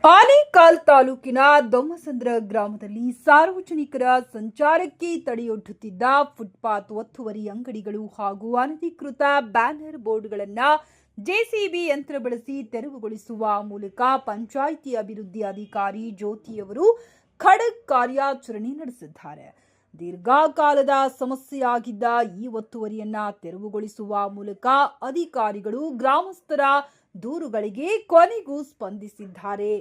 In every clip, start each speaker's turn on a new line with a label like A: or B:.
A: ಆನೇಕಲ್ ತಾಲೂಕಿನ ದೊಮ್ಮಸಂದ್ರ ಗ್ರಾಮದಲ್ಲಿ ಸಾರ್ವಜನಿಕರ ಸಂಚಾರಕ್ಕೆ ತಡೆಯೊಡ್ಡುತ್ತಿದ್ದ ಫುಟ್ಪಾತ್ ಒತ್ತುವರಿ ಅಂಗಡಿಗಳು ಹಾಗೂ ಅನಧಿಕೃತ ಬ್ಯಾನರ್ ಬೋರ್ಡ್ಗಳನ್ನು ಜೆಸಿಬಿ ಯಂತ್ರ ಬಳಸಿ ತೆರವುಗೊಳಿಸುವ ಮೂಲಕ ಪಂಚಾಯಿತಿ ಅಭಿವೃದ್ಧಿ ಅಧಿಕಾರಿ ಜ್ಯೋತಿಯವರು ಖಡಕ್ ಕಾರ್ಯಾಚರಣೆ ನಡೆಸಿದ್ದಾರೆ. ದೀರ್ಘಕಾಲದ ಸಮಸ್ಯೆಯಾಗಿದ್ದ ಈ ಒತ್ತುವರಿಯನ್ನ ತೆರವುಗೊಳಿಸುವ ಮೂಲಕ ಅಧಿಕಾರಿಗಳು ಗ್ರಾಮಸ್ಥರ ದೂರುಗಳಿಗೆ ಕೊನೆಗೂ ಸ್ಪಂದಿಸಿದ್ದಾರೆ.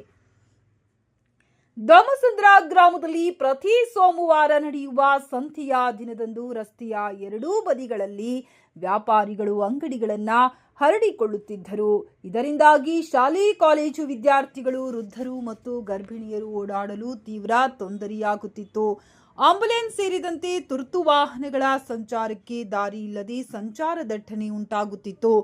A: ದೊಮ್ಮಸಂದ್ರ ಗ್ರಾಮದಲ್ಲಿ ಪ್ರತಿ ಸೋಮವಾರ ನಡೆಯುವ ಸಂತೆಯ ದಿನದಂದು ರಸ್ತೆಯ ಎರಡೂ ಬದಿಗಳಲ್ಲಿ ವ್ಯಾಪಾರಿಗಳು ಅಂಗಡಿಗಳನ್ನು ಹರಡಿಕೊಳ್ಳುತ್ತಿದ್ದರು. ಇದರಿಂದಾಗಿ ಶಾಲೆ ಕಾಲೇಜು ವಿದ್ಯಾರ್ಥಿಗಳು, ವೃದ್ಧರು ಮತ್ತು ಗರ್ಭಿಣಿಯರು ಓಡಾಡಲು ತೀವ್ರ ತೊಂದರೆಯಾಗುತ್ತಿತ್ತು. ಆಂಬ್ಯುಲೆನ್ಸ್ ಸೇರಿದಂತೆ ತುರ್ತು ವಾಹನಗಳ ಸಂಚಾರಕ್ಕೆ ದಾರಿ ಇಲ್ಲದೆ ಸಂಚಾರ ದಟ್ಟಣೆ ಉಂಟಾಗುತ್ತಿತ್ತು.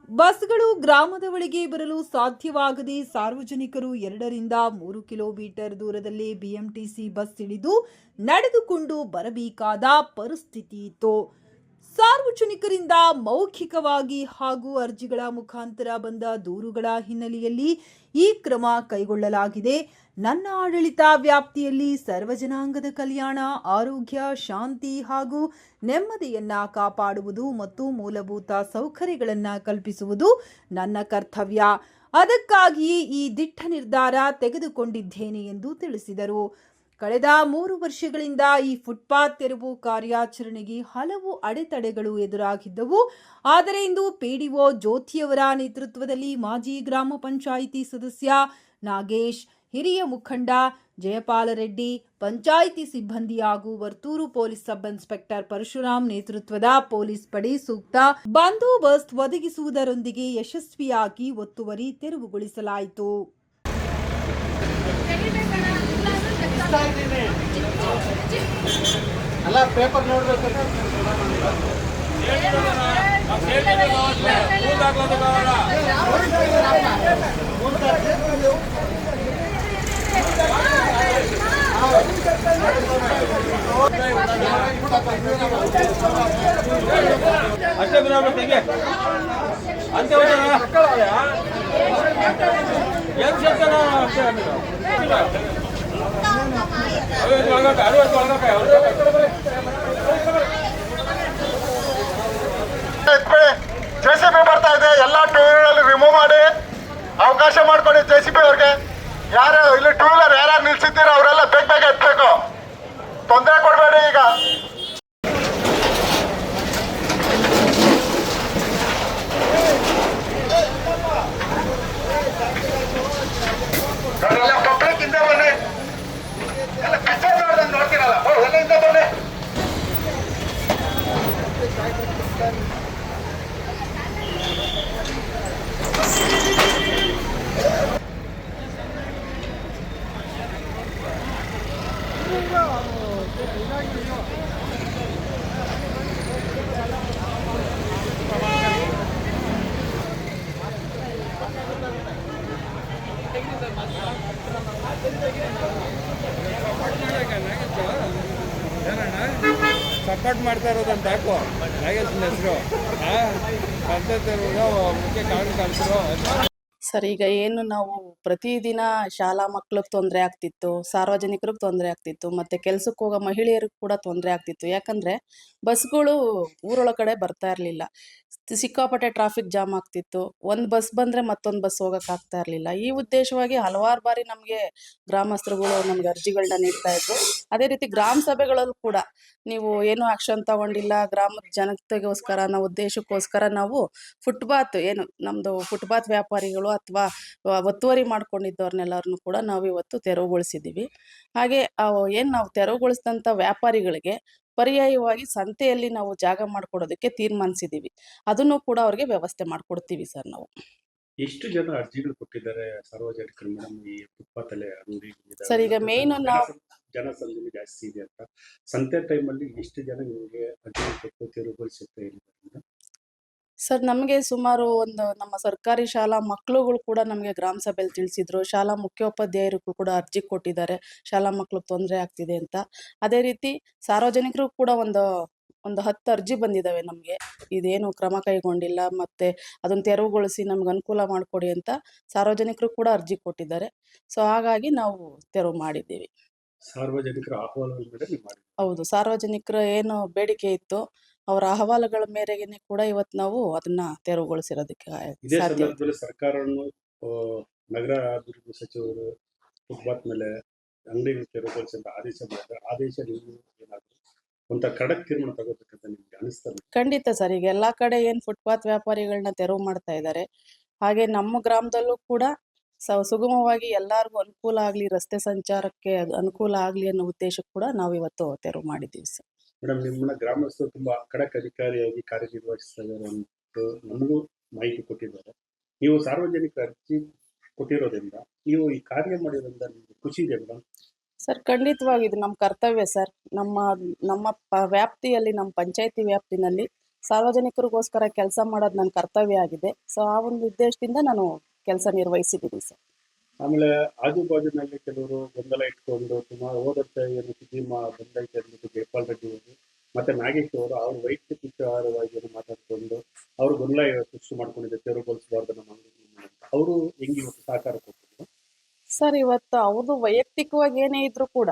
A: ಬಸ್ಗಳು ಗ್ರಾಮದ ಒಳಗೆ ಬರಲು ಸಾಧ್ಯವಾಗದೆ ಸಾರ್ವಜನಿಕರು 2 ರಿಂದ 3 ಕಿಲೋಮೀಟರ್ ದೂರದಲ್ಲಿ ಬಿಎಂಟಿಸಿ ಬಸ್ ಇಳಿದು ನಡೆದುಕೊಂಡು ಬರಬೇಕಾದ ಪರಿಸ್ಥಿತಿ ಇತ್ತು. ಸಾರ್ವಜನಿಕರಿಂದ ಮೌಖಿಕವಾಗಿ ಹಾಗೂ ಅರ್ಜಿಗಳ ಮುಖಾಂತರ ಬಂದ ದೂರುಗಳ ಹಿನ್ನೆಲೆಯಲ್ಲಿ ಈ ಕ್ರಮ ಕೈಗೊಳ್ಳಲಾಗಿದೆ. ನನ್ನ ಆಡಳಿತ ವ್ಯಾಪ್ತಿಯಲ್ಲಿ ಸರ್ವ ಜನಾಂಗದ ಕಲ್ಯಾಣ, ಆರೋಗ್ಯ, ಶಾಂತಿ ಹಾಗೂ ನೆಮ್ಮದಿಯನ್ನ ಕಾಪಾಡುವುದು ಮತ್ತು ಮೂಲಭೂತ ಸೌಕರ್ಯಗಳನ್ನು ಕಲ್ಪಿಸುವುದು ನನ್ನ ಕರ್ತವ್ಯ. ಅದಕ್ಕಾಗಿಯೇ ಈ ದಿಟ್ಟ ನಿರ್ಧಾರ ತೆಗೆದುಕೊಂಡಿದ್ದೇನೆ ಎಂದು ತಿಳಿಸಿದರು. ಕಳೆದ 3 ವರ್ಷಗಳಿಂದ ಈ ಫುಟ್ಪಾತ್ ತೆರವು ಕಾರ್ಯಾಚರಣೆಗೆ ಹಲವು ಅಡೆತಡೆಗಳು ಎದುರಾಗಿದ್ದವು. ಆದರೆ ಇಂದು ಪಿಡಿಒ ಜ್ಯೋತಿಯವರ ನೇತೃತ್ವದಲ್ಲಿ ಮಾಜಿ ಗ್ರಾಮ ಪಂಚಾಯಿತಿ ಸದಸ್ಯ ನಾಗೇಶ್, ಹಿರಿಯ ಮುಖಂಡ ಜಯಪಾಲ ರೆಡ್ಡಿ, ಪಂಚಾಯಿತಿ ಸಿಬ್ಬಂದಿ ಹಾಗೂ Varthur police sub inspector Parashuram ನೇತೃತ್ವದ ಪೊಲೀಸ್ ಪಡೆ ಸೂಕ್ತ ಬಂದೋಬಸ್ತ್ ಒದಗಿಸುವುದರೊಂದಿಗೆ ಯಶಸ್ವಿಯಾಗಿ ಒತ್ತುವರಿ ತೆರವುಗೊಳಿಸಲಾಯಿತು.
B: ಅಲ್ಲ ಪೇಪರ್ ನೋಡ್ಬೇಕು. ಅಷ್ಟೇ ಬರೋಬರ್ತಿಗೆ ಅಂತ ಏನು ಸಿಗ್ತಾನ ಜೆಸಿಬಿ ಬರ್ತಾ ಇದೆ. ಎಲ್ಲ ಟೂ ವೀಲರ್ ರಿಮೂವ್ ಮಾಡಿ ಅವಕಾಶ ಮಾಡ್ಕೊಡಿ ಜೆಸಿಬಿ ಅವ್ರಿಗೆ. ಯಾರು ಇಲ್ಲಿ ಟೂ ವೀಲರ್ ಯಾರು ನಿಲ್ಸಿದ್ದೀರೋ ಅವರೆಲ್ಲ ಬೇಗ ಬೇಗ ಎತ್ತಬೇಕು. ತೊಂದರೆ ಕೊಡಬೇಡಿ. ಈಗ ಪಬ್ಲಿಕ್ ಇಂದ ಬನ್ನಿ. ಎಲ್ಲ ಕಸ ನೋಡ್ದಂಗೆ ನೋಡ್ತೀರಲ್ಲ, ಎಲ್ಲ ಇಂದ ಬನ್ನಿ. ಸಪೋರ್ಟ್ ಮಾಡ್ತಾ ಇರೋದಂತ ಯಾಕೋ ನಾಗೇಶನ ಹೆಸರು ಮುಖ್ಯ ಕಾರ್ಯಕರ್ತರು.
C: ಸರ್, ಈಗ ಏನು ನಾವು ಪ್ರತಿದಿನ ಶಾಲಾ ಮಕ್ಕಳಿಗೆ ತೊಂದರೆ ಆಗ್ತಿತ್ತು, ಸಾರ್ವಜನಿಕರಿಗೆ ತೊಂದರೆ ಆಗ್ತಿತ್ತು, ಮತ್ತು ಕೆಲ್ಸಕ್ಕೆ ಹೋಗೋ ಮಹಿಳೆಯರಿಗೆ ಕೂಡ ತೊಂದರೆ ಆಗ್ತಿತ್ತು. ಯಾಕಂದರೆ ಬಸ್ಗಳು ಊರೊಳಗಡೆ ಬರ್ತಾ ಇರಲಿಲ್ಲ. ಸಿಕ್ಕಾಪಟ್ಟೆ ಟ್ರಾಫಿಕ್ ಜಾಮ್ ಆಗ್ತಿತ್ತು. ಒಂದು ಬಸ್ ಬಂದರೆ ಮತ್ತೊಂದು ಬಸ್ ಹೋಗೋಕ್ಕಾಗ್ತಾ ಇರಲಿಲ್ಲ. ಈ ಉದ್ದೇಶವಾಗಿ ಹಲವಾರು ಬಾರಿ ನಮಗೆ ಗ್ರಾಮಸ್ಥರುಗಳು ನಮಗೆ ಅರ್ಜಿಗಳನ್ನ ನೀಡ್ತಾ ಇದ್ರು. ಅದೇ ರೀತಿ ಗ್ರಾಮ ಸಭೆಗಳಲ್ಲೂ ಕೂಡ ನೀವು ಏನೂ ಆಕ್ಷನ್ ತಗೊಂಡಿಲ್ಲ, ಗ್ರಾಮದ ಜನತೆಗೋಸ್ಕರ ನಾವು ಉದ್ದೇಶಕ್ಕೋಸ್ಕರ ನಾವು ಫುಟ್ಪಾತ್ ಏನು ನಮ್ಮದು ಫುಟ್ಪಾತ್ ವ್ಯಾಪಾರಿಗಳು ಅಥವಾ ಒತ್ತುವರಿ ಮಾಡ್ಕೊಂಡಿದ್ದವ್ರನ್ನೆಲ್ಲರನ್ನು ಕೂಡ ನಾವು ಇವತ್ತು ತೆರವುಗೊಳಿಸಿದ್ದೀವಿ. ಹಾಗೆ ಏನು ನಾವು ತೆರವುಗೊಳಿಸಿದಂಥ ವ್ಯಾಪಾರಿಗಳಿಗೆ ಪರ್ಯಾಯವಾಗಿ ಸಂತೆಯಲ್ಲಿ ನಾವು ಜಾಗ ಮಾಡಿಕೊಡೋದಕ್ಕೆ ತೀರ್ಮಾನಿಸಿದ್ದೀವಿ. ಅದನ್ನು ಕೂಡ ಅವ್ರಿಗೆ ವ್ಯವಸ್ಥೆ ಮಾಡಿಕೊಡ್ತೀವಿ ಸರ್ ನಾವು.
D: ಎಷ್ಟು ಜನ ಅರ್ಜಿಗಳು ಕೊಟ್ಟಿದ್ದಾರೆ ಸಾರ್ವಜನಿಕರು ಮೇಡಮ್ ಈ ಫುಟ್ಪಾತ್ ಅಲ್ಲೇ ಅಂಗಡಿ?
C: ಸರ್, ಈಗ ಮೇನ್ ನಾವು
D: ಜನಸಂದಣಿ ಜಾಸ್ತಿ ಇದೆ ಅಂತ ಸಂತೆ ಟೈಮಲ್ಲಿ ಎಷ್ಟು ಜನ ನಿಮಗೆ ಅರ್ಜಿ ಕೊಟ್ಟು ತೆರವುಗೊಳಿಸುತ್ತೆ ಹೇಳಿದ್ದಾರೆ?
C: ಸರ್, ನಮಗೆ ಸುಮಾರು ಒಂದು ನಮ್ಮ ಸರ್ಕಾರಿ ಶಾಲಾ ಮಕ್ಕಳುಗಳು ಕೂಡ ನಮಗೆ ಗ್ರಾಮ ಸಭೆಯಲ್ಲಿ ತಿಳಿಸಿದ್ರು. ಶಾಲಾ ಮುಖ್ಯೋಪಾಧ್ಯಾಯರಿಗೂ ಕೂಡ ಅರ್ಜಿ ಕೊಟ್ಟಿದ್ದಾರೆ, ಶಾಲಾ ಮಕ್ಕಳಿಗೆ ತೊಂದರೆ ಆಗ್ತಿದೆ ಅಂತ. ಅದೇ ರೀತಿ ಸಾರ್ವಜನಿಕರು ಕೂಡ ಒಂದು ಒಂದು 10 ಅರ್ಜಿ ಬಂದಿದ್ದಾವೆ ನಮಗೆ. ಇದೇನು ಕ್ರಮ ಕೈಗೊಂಡಿಲ್ಲ, ಮತ್ತೆ ಅದನ್ನು ತೆರವುಗೊಳಿಸಿ ನಮ್ಗೆ ಅನುಕೂಲ ಮಾಡಿಕೊಡಿ ಅಂತ ಸಾರ್ವಜನಿಕರು ಕೂಡ ಅರ್ಜಿ ಕೊಟ್ಟಿದ್ದಾರೆ. ಸೊ ಹಾಗಾಗಿ ನಾವು ತೆರವು ಮಾಡಿದ್ದೀವಿ.
D: ಸಾರ್ವಜನಿಕರ ಆಹ್ವಾನದ ಮೇಲೆ ನೀವು ಮಾಡಿ.
C: ಹೌದು, ಸಾರ್ವಜನಿಕರ ಏನು ಬೇಡಿಕೆ ಇತ್ತು ಅವರ ಅಹವಾಲುಗಳ ಮೇರೆಗೆ ಕೂಡ ಇವತ್ತು ನಾವು ಅದನ್ನ ತೆರವುಗೊಳಿಸಿರೋದಕ್ಕೆ
D: ಇದೇ
C: ಸಾಧ್ಯ.
D: ಸಂದರ್ಭದಲ್ಲಿ ಸರ್ಕಾರವನ್ನು ನಗರ ಅಭಿವೃದ್ಧಿ ಸಚಿವರು ಫುಟ್ಪಾತ್ ಮೇಲೆ ಅಂಗಡಿಗಳು ತೆರವುಗೊಳಿಸಿ ಅಂತ ಆದೇಶ ಮಾಡಿದ್ರೆ, ಆದೇಶ ನೀವು ಏನಾದರೂ ಒಂಥರ ಖಡಕ್ ತೀರ್ಮಾನ ತಗೋಬೇಕಂತ ನಿಮ್ಗೆ ಅನಿಸ್ತದೆ?
C: ಖಂಡಿತ ಸರ್, ಈಗ ಎಲ್ಲಾ ಕಡೆ ಏನ್ ಫುಟ್ಪಾತ್ ವ್ಯಾಪಾರಿಗಳನ್ನ ತೆರವು ಮಾಡ್ತಾ ಇದ್ದಾರೆ, ಹಾಗೆ ನಮ್ಮ ಗ್ರಾಮದಲ್ಲೂ ಕೂಡ ಸುಗಮವಾಗಿ ಎಲ್ಲರಿಗೂ ಅನುಕೂಲ ಆಗ್ಲಿ, ರಸ್ತೆ ಸಂಚಾರಕ್ಕೆ ಅನುಕೂಲ ಆಗ್ಲಿ ಅನ್ನೋ ಉದ್ದೇಶಕ್ಕೆ ಕೂಡ ನಾವು ಇವತ್ತು ತೆರವು ಮಾಡಿದ್ದೀವಿ ಸರ್.
D: ಮೇಡಮ್, ನಿಮ್ಮನ್ನ ಗ್ರಾಮಸ್ಥರು ತುಂಬಾ ಖಡಕ್ ಅಧಿಕಾರಿಯಾಗಿ ಕಾರ್ಯನಿರ್ವಹಿಸ್ತಾ ಇದ್ದಾರೆ ಅಂತ ನಮಗೂ ಮಾಹಿತಿ ಕೊಟ್ಟಿದ್ದಾರೆ. ನೀವು ಸಾರ್ವಜನಿಕ ಅರ್ಜಿ ಕೊಟ್ಟಿರೋದ್ರಿಂದ ನೀವು ಈ ಕಾರ್ಯ ಮಾಡಿರೋದ್ರಿಂದ ನಿಮ್ಗೆ ಖುಷಿ ಇದೆ ಮೇಡಮ್?
C: ಸರ್, ಖಂಡಿತವಾಗಿ ಇದು ನಮ್ಮ ಕರ್ತವ್ಯ ಸರ್. ನಮ್ಮ ವ್ಯಾಪ್ತಿಯಲ್ಲಿ, ನಮ್ಮ ಪಂಚಾಯತಿ ವ್ಯಾಪ್ತಿನಲ್ಲಿ ಸಾರ್ವಜನಿಕರಿಗೋಸ್ಕರ ಕೆಲಸ ಮಾಡೋದು ನನ್ನ ಕರ್ತವ್ಯ ಆಗಿದೆ. ಸೊ ಆ ಒಂದು ಉದ್ದೇಶದಿಂದ ನಾನು ಕೆಲಸ ನಿರ್ವಹಿಸಿದ್ದೀನಿ ಸರ್.
D: ಆಮೇಲೆ ಆಜು ಬಾಜುನಲ್ಲಿ ಕೆಲವರು ಗೊಂದಲ ಇಟ್ಕೊಂಡು ಸುಮಾರು ಹೋದತ್ತ ಏನು ಸುದ್ದಿ ಬಂದೈತೆ ಅಂದ್ಬಿಟ್ಟು ಜೈಪಾಲ್ ರೆಡ್ಡಿ ಅವರು ಮತ್ತೆ ನಾಗೇಶ್ ಅವರು ಅವ್ರ ವೈಯಕ್ತಿಕ ವಿಚಾರವಾಗಿ ಏನು ಮಾತಾಡ್ಕೊಂಡು ಅವರು ಗೊಂದಲ ಸೃಷ್ಟಿ ಮಾಡ್ಕೊಂಡಿದ್ದಾರೆ, ತೆರವುಗೊಳಿಸಬಾರ್ದು ನಮ್ಮ ಅಂಗಡಿ ಅಂತ. ಅವರು ಹೆಂಗೆ ಇವತ್ತು ಸಹಕಾರ ಕೊಟ್ಟಿದ್ರು
C: ಸರ್? ಇವತ್ತು ಅವ್ರದ್ದು ವೈಯಕ್ತಿಕವಾಗಿ ಏನೇ ಇದ್ರು ಕೂಡ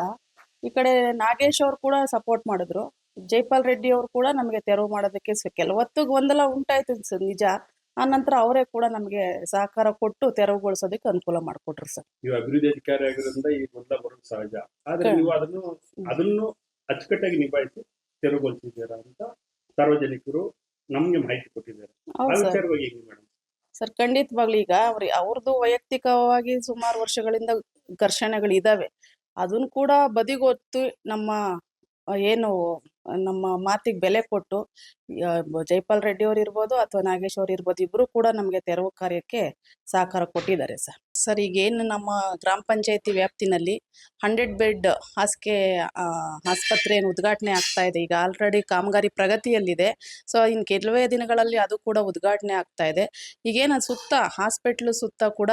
C: ಈ ಕಡೆ ನಾಗೇಶ್ ಅವರು ಕೂಡ ಸಪೋರ್ಟ್ ಮಾಡಿದ್ರು, ಜೈಪಾಲ್ ರೆಡ್ಡಿ ಅವರು ಕೂಡ ನಮಗೆ ತೆರವು ಮಾಡೋದಕ್ಕೆ ಕೆಲವತ್ತು ಗೊಂದಲ ಉಂಟಾಯ್ತು ಸರ್, ನಿಜ. ಆ ನಂತರ ಅವರೇ ಕೂಡ ನಮಗೆ ಸಹಕಾರ ಕೊಟ್ಟು ತೆರವುಗೊಳಿಸೋದಕ್ಕೆ ಅನುಕೂಲ ಮಾಡಿಕೊಟ್ರು ಸರ್.
D: ನೀವು ಅಭಿವೃದ್ಧಿ ಅಧಿಕಾರಿ ಆಗಿರೋದ್ರಿಂದ ಈ ಗೊಂದಲ ಬರೋದು ಸಹಜ, ಆದ್ರೆ ನೀವು ಅದನ್ನು ಅಚ್ಚುಕಟ್ಟಾಗಿ ನಿಭಾಯಿಸಿ ತೆರವುಗೊಳಿಸಿದ್ದೀರಾ ಅಂತ ಸಾರ್ವಜನಿಕರು ನಮ್ಗೆ ಮಾಹಿತಿ ಕೊಟ್ಟಿದ್ದಾರೆ. ಆ ವಿಚಾರವಾಗಿ ಹೇಗೆ ಮೇಡಮ್?
C: ಸರ್, ಖಂಡಿತವಾಗ್ಲೂ ಈಗ ಅವ್ರದ್ದು ವೈಯಕ್ತಿಕವಾಗಿ ಸುಮಾರು ವರ್ಷಗಳಿಂದ ಘರ್ಷಣೆಗಳಿದಾವೆ. ಅದನ್ನು ಕೂಡ ಬದಿಗೊತ್ತು ನಮ್ಮ ಮಾತಿಗೆ ಬೆಲೆ ಕೊಟ್ಟು ಜೈಪಾಲ್ ರೆಡ್ಡಿ ಅವ್ರು ಇರ್ಬೋದು ಅಥವಾ ನಾಗೇಶ್ ಅವ್ರು ಇರ್ಬೋದು, ಇಬ್ರು ಕೂಡ ನಮಗೆ ತೆರವು ಕಾರ್ಯಕ್ಕೆ ಸಹಕಾರ ಕೊಟ್ಟಿದ್ದಾರೆ ಸರ್. ಸರ್, ಈಗೇನು ನಮ್ಮ ಗ್ರಾಮ ಪಂಚಾಯತಿ ವ್ಯಾಪ್ತಿನಲ್ಲಿ 100 ಬೆಡ್ ಹಾಸಿಗೆ ಆಸ್ಪತ್ರೆ ಉದ್ಘಾಟನೆ ಆಗ್ತಾ ಇದೆ. ಈಗ ಆಲ್ರೆಡಿ ಕಾಮಗಾರಿ ಪ್ರಗತಿಯಲ್ಲಿದೆ. ಸೊ ಇನ್ನು ಕೆಲವೇ ದಿನಗಳಲ್ಲಿ ಅದು ಕೂಡ ಉದ್ಘಾಟನೆ ಆಗ್ತಾ ಇದೆ. ಈಗೇನು ಸುತ್ತ ಹಾಸ್ಪಿಟ್ಲು ಸುತ್ತ ಕೂಡ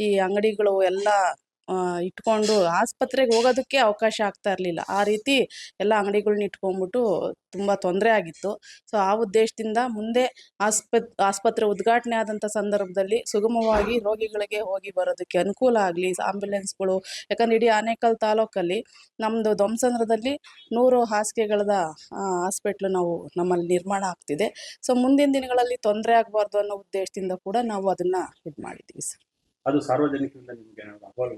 C: ಈ ಅಂಗಡಿಗಳು ಎಲ್ಲ ಇಟ್ಕೊಂಡು ಆಸ್ಪತ್ರೆಗೆ ಹೋಗೋದಕ್ಕೆ ಅವಕಾಶ ಆಗ್ತಾ ಇರಲಿಲ್ಲ. ಆ ರೀತಿ ಎಲ್ಲ ಅಂಗಡಿಗಳನ್ನ ಇಟ್ಕೊಂಡ್ಬಿಟ್ಟು ತುಂಬ ತೊಂದರೆ ಆಗಿತ್ತು. ಸೊ ಆ ಉದ್ದೇಶದಿಂದ ಮುಂದೆ ಆಸ್ಪತ್ರೆ ಉದ್ಘಾಟನೆ ಆದಂಥ ಸಂದರ್ಭದಲ್ಲಿ ಸುಗಮವಾಗಿ ರೋಗಿಗಳಿಗೆ ಹೋಗಿ ಬರೋದಕ್ಕೆ ಅನುಕೂಲ ಆಗಲಿ, ಆಂಬ್ಯುಲೆನ್ಸ್ಗಳು, ಯಾಕಂದ್ರೆ ಇಡೀ ಆನೇಕಲ್ ತಾಲೂಕಲ್ಲಿ ನಮ್ಮದು ಧ್ವಂಸಂದ್ರದಲ್ಲಿ 100 ಹಾಸಿಗೆಗಳದ ಹಾಸ್ಪಿಟ್ಲು ನಮ್ಮಲ್ಲಿ ನಿರ್ಮಾಣ ಆಗ್ತಿದೆ. ಸೊ ಮುಂದಿನ ದಿನಗಳಲ್ಲಿ ತೊಂದರೆ ಆಗಬಾರ್ದು ಅನ್ನೋ ಉದ್ದೇಶದಿಂದ ಕೂಡ ನಾವು ಅದನ್ನ ಇದು ಮಾಡಿದ್ದೀವಿ ಸರ್.
D: ಅದು ಸಾರ್ವಜನಿಕರಿಂದ ನಿಮ್ಗೆ ಅಹವಾಲು?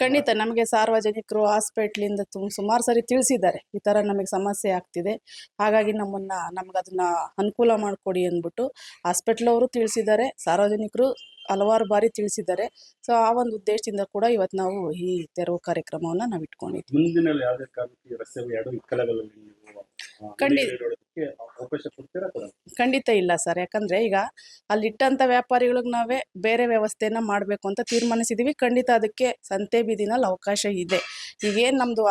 C: ಖಂಡಿತ ನಮಗೆ ಸಾರ್ವಜನಿಕರು ಹಾಸ್ಪಿಟ್ಲಿಂದ ಸುಮಾರು ಸರಿ ತಿಳಿಸಿದ್ದಾರೆ, ಈ ಥರ ನಮಗೆ ಸಮಸ್ಯೆ ಆಗ್ತಿದೆ, ಹಾಗಾಗಿ ನಮ್ಗೆ ಅದನ್ನ ಅನುಕೂಲ ಮಾಡಿಕೊಡಿ ಅಂದ್ಬಿಟ್ಟು ಹಾಸ್ಪಿಟ್ಲ್ ಅವರು ತಿಳಿಸಿದ್ದಾರೆ, ಸಾರ್ವಜನಿಕರು ಹಲವಾರು ಬಾರಿ ತಿಳಿಸಿದ್ದಾರೆ. ಸೊ ಆ ಒಂದು ಉದ್ದೇಶದಿಂದ ಕೂಡ ಇವತ್ತು ನಾವು ಈ ತೆರವು ಕಾರ್ಯಕ್ರಮವನ್ನು ನಾವು ಇಟ್ಕೊಂಡಿದ್ವಿ.
D: ಮುಂದಿನ ಯಾವುದೇ ಕಾರಣಕ್ಕೆ ರಸ್ತೆ ಎರಡು ಇಕ್ಕಲಗಳಲ್ಲಿ ಅವಕಾಶ ಕೊಡ್ತೀರಾ?
C: ಖಂಡಿತ ಇಲ್ಲ ಸರ್, ಯಾಕಂದ್ರೆ ಈಗ ಅಲ್ಲಿಟ್ಟಂತ ವ್ಯಾಪಾರಿಗಳಿಗೆ ನಾವೇ ಬೇರೆ ವ್ಯವಸ್ಥೆನ ಮಾಡಬೇಕು ಅಂತ ತೀರ್ಮಾನಿಸಿದೀವಿ. ಖಂಡಿತ ಅದಕ್ಕೆ ಸಂತೆ ಬೀದಿನಲ್ಲಿ ಅವಕಾಶ ಇದೆ. ಈಗೇನು ನಮ್ದು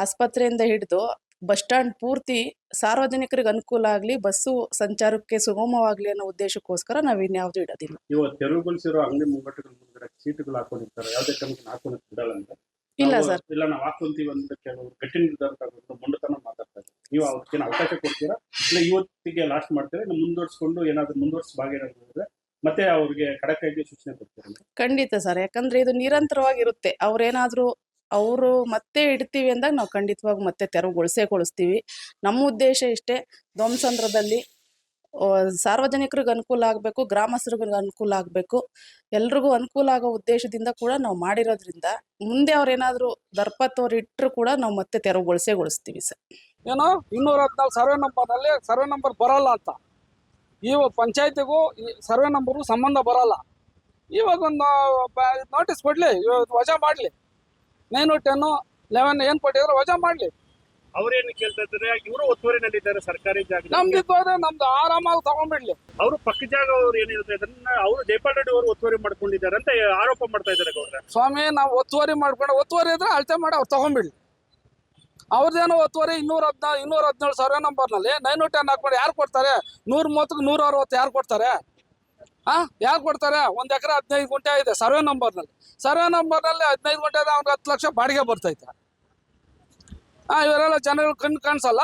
C: ಆಸ್ಪತ್ರೆಯಿಂದ ಹಿಡಿದು ಬಸ್ ಸ್ಟ್ಯಾಂಡ್ ಪೂರ್ತಿ ಸಾರ್ವಜನಿಕರಿಗೆ ಅನುಕೂಲ ಆಗಲಿ, ಬಸ್ಸು ಸಂಚಾರಕ್ಕೆ ಸುಗಮವಾಗಲಿ ಅನ್ನೋ ಉದ್ದೇಶಕ್ಕೋಸ್ಕರ ನಾವು ಇನ್ಯಾವುದೂ ಇಡೋದಿಲ್ಲ.
D: ಇವತ್ತು ತೆರವುಗೊಳಿಸಿರೋ ಅಂಗಡಿ ಮುಂಗಟ್ಟುಗಳ ಮುಂದೆ ಸೀಟುಗಳು ಹಾಕೊಂಡಿರ್ತಾರೆ, ಯಾವುದೇ ಕಾರಣಕ್ಕೆ ಹಾಕೋಣಕ್ಕೆ ಬಿಡಲ್ಲ ಅಂತ.
C: ಇಲ್ಲ ಸರ್,
D: ಇಲ್ಲ ನಾವು ಹಾಕೊಂತೀವಿ ಅಂತ ಕೆಲವರು ಗಟ್ಟಿ ನಿರ್ಧಾರ ತಗೊಂಡು ಮೊಂಡತನ ಮಾತಾಡ್ತಾರೆ. ನೀವು ಅವತ್ತಿನ ಅವಕಾಶ ಕೊಡ್ತೀರಾ, ಇಲ್ಲ ಇವತ್ತಿಗೆ ಲಾಸ್ಟ್ ಮಾಡ್ತೀರಾ, ಮುಂದುವರ್ಸ್ಕೊಂಡು ಏನಾದ್ರು ಭಾಗ ಏನಾದ್ರು ಮತ್ತೆ ಅವ್ರಿಗೆ ಖಡಕ್ಕಾಗಿ ಸೂಚನೆ ಕೊಡ್ತೀರಾ?
C: ಖಂಡಿತ ಸರ್, ಯಾಕಂದ್ರೆ ಇದು ನಿರಂತರವಾಗಿರುತ್ತೆ. ಅವರು ಮತ್ತೆ ಇಡ್ತೀವಿ ಅಂದಾಗ ನಾವು ಖಂಡಿತವಾಗಿ ಮತ್ತೆ ತೆರವುಗೊಳಿಸ್ತೀವಿ. ನಮ್ಮ ಉದ್ದೇಶ ಇಷ್ಟೇ, ಧ್ವಂಸಂದ್ರದಲ್ಲಿ ಸಾರ್ವಜನಿಕರಿಗೆ ಅನುಕೂಲ ಆಗಬೇಕು, ಗ್ರಾಮಸ್ಥರಿಗೆ ಅನುಕೂಲ ಆಗಬೇಕು, ಎಲ್ರಿಗೂ ಅನುಕೂಲ ಆಗೋ ಉದ್ದೇಶದಿಂದ ಕೂಡ ನಾವು ಮಾಡಿರೋದ್ರಿಂದ ಮುಂದೆ ಅವ್ರೇನಾದ್ರು ದರ್ಪತ್ತವ್ರು ಇಟ್ಟರು ಕೂಡ ನಾವು ಮತ್ತೆ ತೆರವುಗೊಳಿಸ್ತೀವಿ ಸರ್.
E: ಏನೋ 214 ಸರ್ವೆ ನಂಬರ್ನಲ್ಲಿ ಸರ್ವೆ ನಂಬರ್ ಬರಲ್ಲ ಅಂತ, ಇವ ಪಂಚಾಯತಿಗೂ ಸರ್ವೆ ನಂಬರ್ಗೂ ಸಂಬಂಧ ಬರಲ್ಲ. ಇವಾಗ ಒಂದು ನೋಟಿಸ್ ಕೊಡಲಿ, ವಜಾ ಮಾಡಲಿ, 9, 10, 11 ಏನು ಕೊಟ್ಟಿದ್ರೆ ವಜಾ ಮಾಡಲಿ.
D: ಅವ್ರೇನು ಕೇಳ್ತಾ ಇದ್ದಾರೆ, ಇವರು ಒತ್ತುವರಿನಲ್ಲಿದ್ದಾರೆ ಸರ್ಕಾರಿ ಜಾಗ,
E: ನಮ್ದು ಆರಾಮಾಗಿ ತಗೊಂಡ್ಬಿಡ್ಲಿ.
D: ಅವರು ಪಕ್ಕ ಜಾಗ ಅವ್ರು ಏನಿರುತ್ತೆ ಅದನ್ನ ಅವರು ಜೈಪಾಲ್ ರೆಡ್ಡಿ ಅವರು ಒತ್ತುವರಿ ಮಾಡ್ಕೊಂಡಿದ್ದಾರೆ ಅಂತ ಆರೋಪ ಮಾಡ್ತಾ ಇದ್ದಾರೆ ಗೌಡ್ರೆ.
E: ಸ್ವಾಮಿ, ನಾವು ಒತ್ತುವರಿ ಇದ್ರೆ ಅಳತೆ ಮಾಡಿ ಅವ್ರು ತಗೊಂಡ್ಬಿಡ್ಲಿ. ಅವ್ರದ್ದೇನೋ ಒತ್ತುವರಿ 217 ಸರ್ವೆ ನಂಬರ್ನಲ್ಲಿ 9, 10 ಹಾಕೊಂಡು ಯಾರು ಕೊಡ್ತಾರೆ? 130ಕ್ಕೆ 160 ಯಾರು ಕೊಡ್ತಾರೆ? ಯಾರು ಕೊಡ್ತಾರೆ? 1 ಎಕರೆ 15 ಗುಂಟೆ ಇದೆ ಸರ್ವೆ ನಂಬರ್ನಲ್ಲಿ. ಸರ್ವೆ ನಂಬರ್ನಲ್ಲಿ 15 ಗುಂಟೆ ಅವ್ರಿಗೆ 10 ಲಕ್ಷ ಬಾಡಿಗೆ ಬರ್ತೈತೆ. ಇವರೆಲ್ಲ ಜನಗಳು ಕಾಣಿಸಲ್ಲ.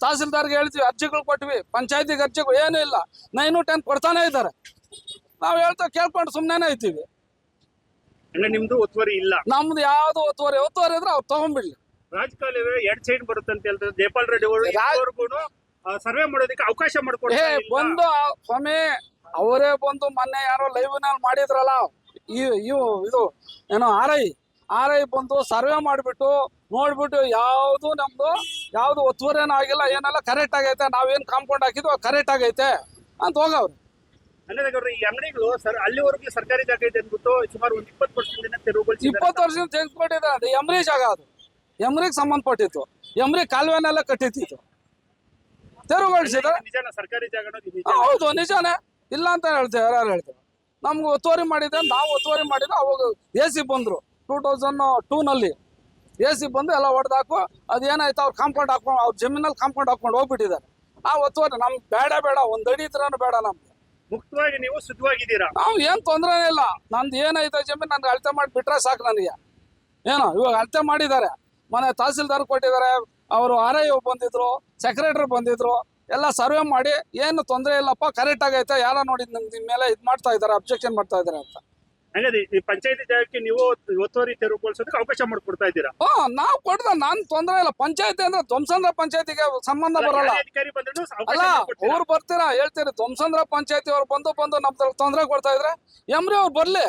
E: ತಹಸೀಲ್ದಾರ್ಗೆ ಹೇಳ್ತೀವಿ, ಅರ್ಜಿಗಳು ಕೊಟ್ವಿ, ಪಂಚಾಯತಿಗೆ ಅರ್ಜಿಗಳು ಏನೂ ಇಲ್ಲ, 9 10 ಕೊಡ್ತಾನೆ ಇದ್ದಾರೆ. ನಾವು ಹೇಳ್ತೇವೆ, ಕೇಳ್ಕೊಂಡು ಸುಮ್ಮನೆ ಇದ್ದೀವಿ.
D: ಅಂದ್ರೆ ನಿಮ್ದು ಒತ್ತುವರಿ ಇಲ್ಲ.
E: ನಮ್ದು ಯಾವ್ದು ಒತ್ತುವರಿ ಇದ್ರೆ ಅವ್ರು ತಗೊಂಡ್ಬಿಡ್ಲಿ.
D: ರಾಜಕಾಲುವೆ 2 ಸೈಡ್ ಬರುತ್ತೆ ಅಂತ ಹೇಳ್ತಾರೆ. ಜೈಪಾಲ್ ರೆಡ್ಡಿ ಅವರು ಸರ್ವೆ ಮಾಡೋದಕ್ಕೆ ಅವಕಾಶ ಮಾಡಿಕೊಡ್ತಾರೆ.
E: ಬಂದು ಸ್ವಾಮಿ ಅವರೇ ಬಂದು ಮೊನ್ನೆ ಯಾರೋ ಲೈವ್ ನಲ್ಲಿ ಮಾಡಿದ್ರಲ್ಲ, ಇದು ಏನೋ ಆರ್ ಐ ಬಂದು ಸರ್ವೆ ಮಾಡಿಬಿಟ್ಟು ನೋಡ್ಬಿಟ್ಟು ಯಾವ್ದು ಒತ್ತುವರಿನೂ ಆಗಿಲ್ಲ, ಏನೆಲ್ಲ ಕರೆಕ್ಟ್ ಆಗೈತೆ, ನಾವೇನ್ ಕಾಂಪೌಂಡ್ ಹಾಕಿದ್ವು ಕರೆಕ್ಟ್ ಆಗೈತೆ ಅಂತ ಹೋಗವ್ರು.
D: ಅಂದ್ರೆ ಈ ಅಂಗಡಿಗಳು ಅಲ್ಲಿವರೆಗೂ ಸರ್ಕಾರಿ ಜಾಗ ಇದೆ ಅಂದ್ಬಿಟ್ಟು ಸುಮಾರು 20 ವರ್ಷದಿಂದ ತೆರವುಗೊಳಿಸಿದ್ದಾರೆ.
E: 20 ವರ್ಷದಿಂದ ತೆಗೆದುಕೊಂಡಿದ್ದಾರೆ. ಎಮ್ರಿ ಜಾಗ ಅದು, ಎಮ್ರಿಗೆ ಸಂಬಂಧಪಟ್ಟಿತ್ತು, ಎಮ್ರಿ ಕಾಲುವೆನೆಲ್ಲ ಕಟ್ಟಿತ್ತು, ತೆರವುಗೊಳಿಸಿದ್ರೆ.
D: ನಿಜಾನ ಸರ್ಕಾರಿ ಜಾಗ?
E: ಹೌದು, ನಿಜಾನೇ, ಇಲ್ಲ ಅಂತ ಹೇಳ್ತೇವೆ. ಯಾರು ಹೇಳ್ತೇವೆ? ನಮ್ಗೆ ಒತ್ತುವರಿ ಮಾಡಿದೆ, ನಾವು ಒತ್ತುವರಿ ಮಾಡಿದ್ರೆ ಅವಾಗ AC ಬಂದ್ರು 2002 ನಲ್ಲಿ. AC ಬಂದು ಎಲ್ಲ ಹೊಡೆದಾಕು, ಅದೇನಾಯ್ತು, ಅವ್ರು ಕಾಂಪೌಂಡ್ ಹಾಕೊಂಡು, ಅವ್ರ ಜಮೀನಲ್ಲಿ ಕಾಂಪೌಂಡ್ ಹಾಕೊಂಡು ಹೋಗ್ಬಿಟ್ಟಿದ್ದಾರೆ. ಆ ಒತ್ತುವರಿ ನಮ್ಗೆ ಬೇಡ, 1 ಅಡಿ ಇದ್ರೂ ಬೇಡ. ನಮ್ಗೆ
D: ಮುಕ್ತವಾಗಿ ನೀವು ಶುದ್ಧವಾಗಿದ್ದೀರಾ?
E: ನಾವು ಏನ್ ತೊಂದರೆ ಇಲ್ಲ. ನಂದು ಏನೈತೆ ಜಮೀನು ನನ್ಗೆ ಅಳತೆ ಮಾಡಿ ಬಿಟ್ರೆ ಸಾಕು ನನಗೆ. ಏನೋ ಇವಾಗ ಅಳತೆ ಮಾಡಿದ್ದಾರೆ, ಮನೆ ತಹಸೀಲ್ದಾರ್ ಕೊಟ್ಟಿದ್ದಾರೆ, ಅವರು RIO ಬಂದಿದ್ರು, ಸೆಕ್ರೆಟರಿ ಬಂದಿದ್ರು, ಎಲ್ಲ ಸರ್ವೆ ಮಾಡಿ ಏನು ತೊಂದರೆ ಇಲ್ಲಪ್ಪ, ಕರೆಕ್ಟ್ ಆಗೈತೆ, ಯಾರ ನೋಡಿ ನಿಮ್ ಮೇಲೆ ಇದು ಮಾಡ್ತಾ ಇದಾರೆ, ಅಬ್ಜೆಕ್ಷನ್ ಮಾಡ್ತಾ ಇದಾರೆ ಅಂತ.
D: ಹಾಗಾದ್ರೆ ಈ ಪಂಚಾಯತಿ ಜಾಗಕ್ಕೆ ನೀವು ಒತ್ತುವರಿ ತೆರವುಗೊಳಿಸೋದಕ್ಕೆ ಅವಕಾಶ ಮಾಡಿಕೊಡ್ತಾ ಇದ್ದೀರಾ?
E: ನಾವು ನಾನ್ ತೊಂದರೆ ಇಲ್ಲ. ಪಂಚಾಯತಿ ಅಂದ್ರೆ ಧ್ವಂಸಂದ್ರ ಪಂಚಾಯತಿಗೆ ಸಂಬಂಧ ಬರಲ್ಲ.
D: ಅಧಿಕಾರಿ ಬಂದ್ರು
E: ಅಲ್ಲ, ಅವ್ರು ಬರ್ತೀರಾ ಹೇಳ್ತೀರಿ, ಧ್ವಂಸಂದ್ರ ಪಂಚಾಯತಿ ಅವ್ರು ಬಂದು ನಮ್ದು ತೊಂದರೆ ಕೊಡ್ತಾ ಇದ್ರೆ ಎಮ್ರಿ ಅವ್ರು ಬರ್ಲಿ,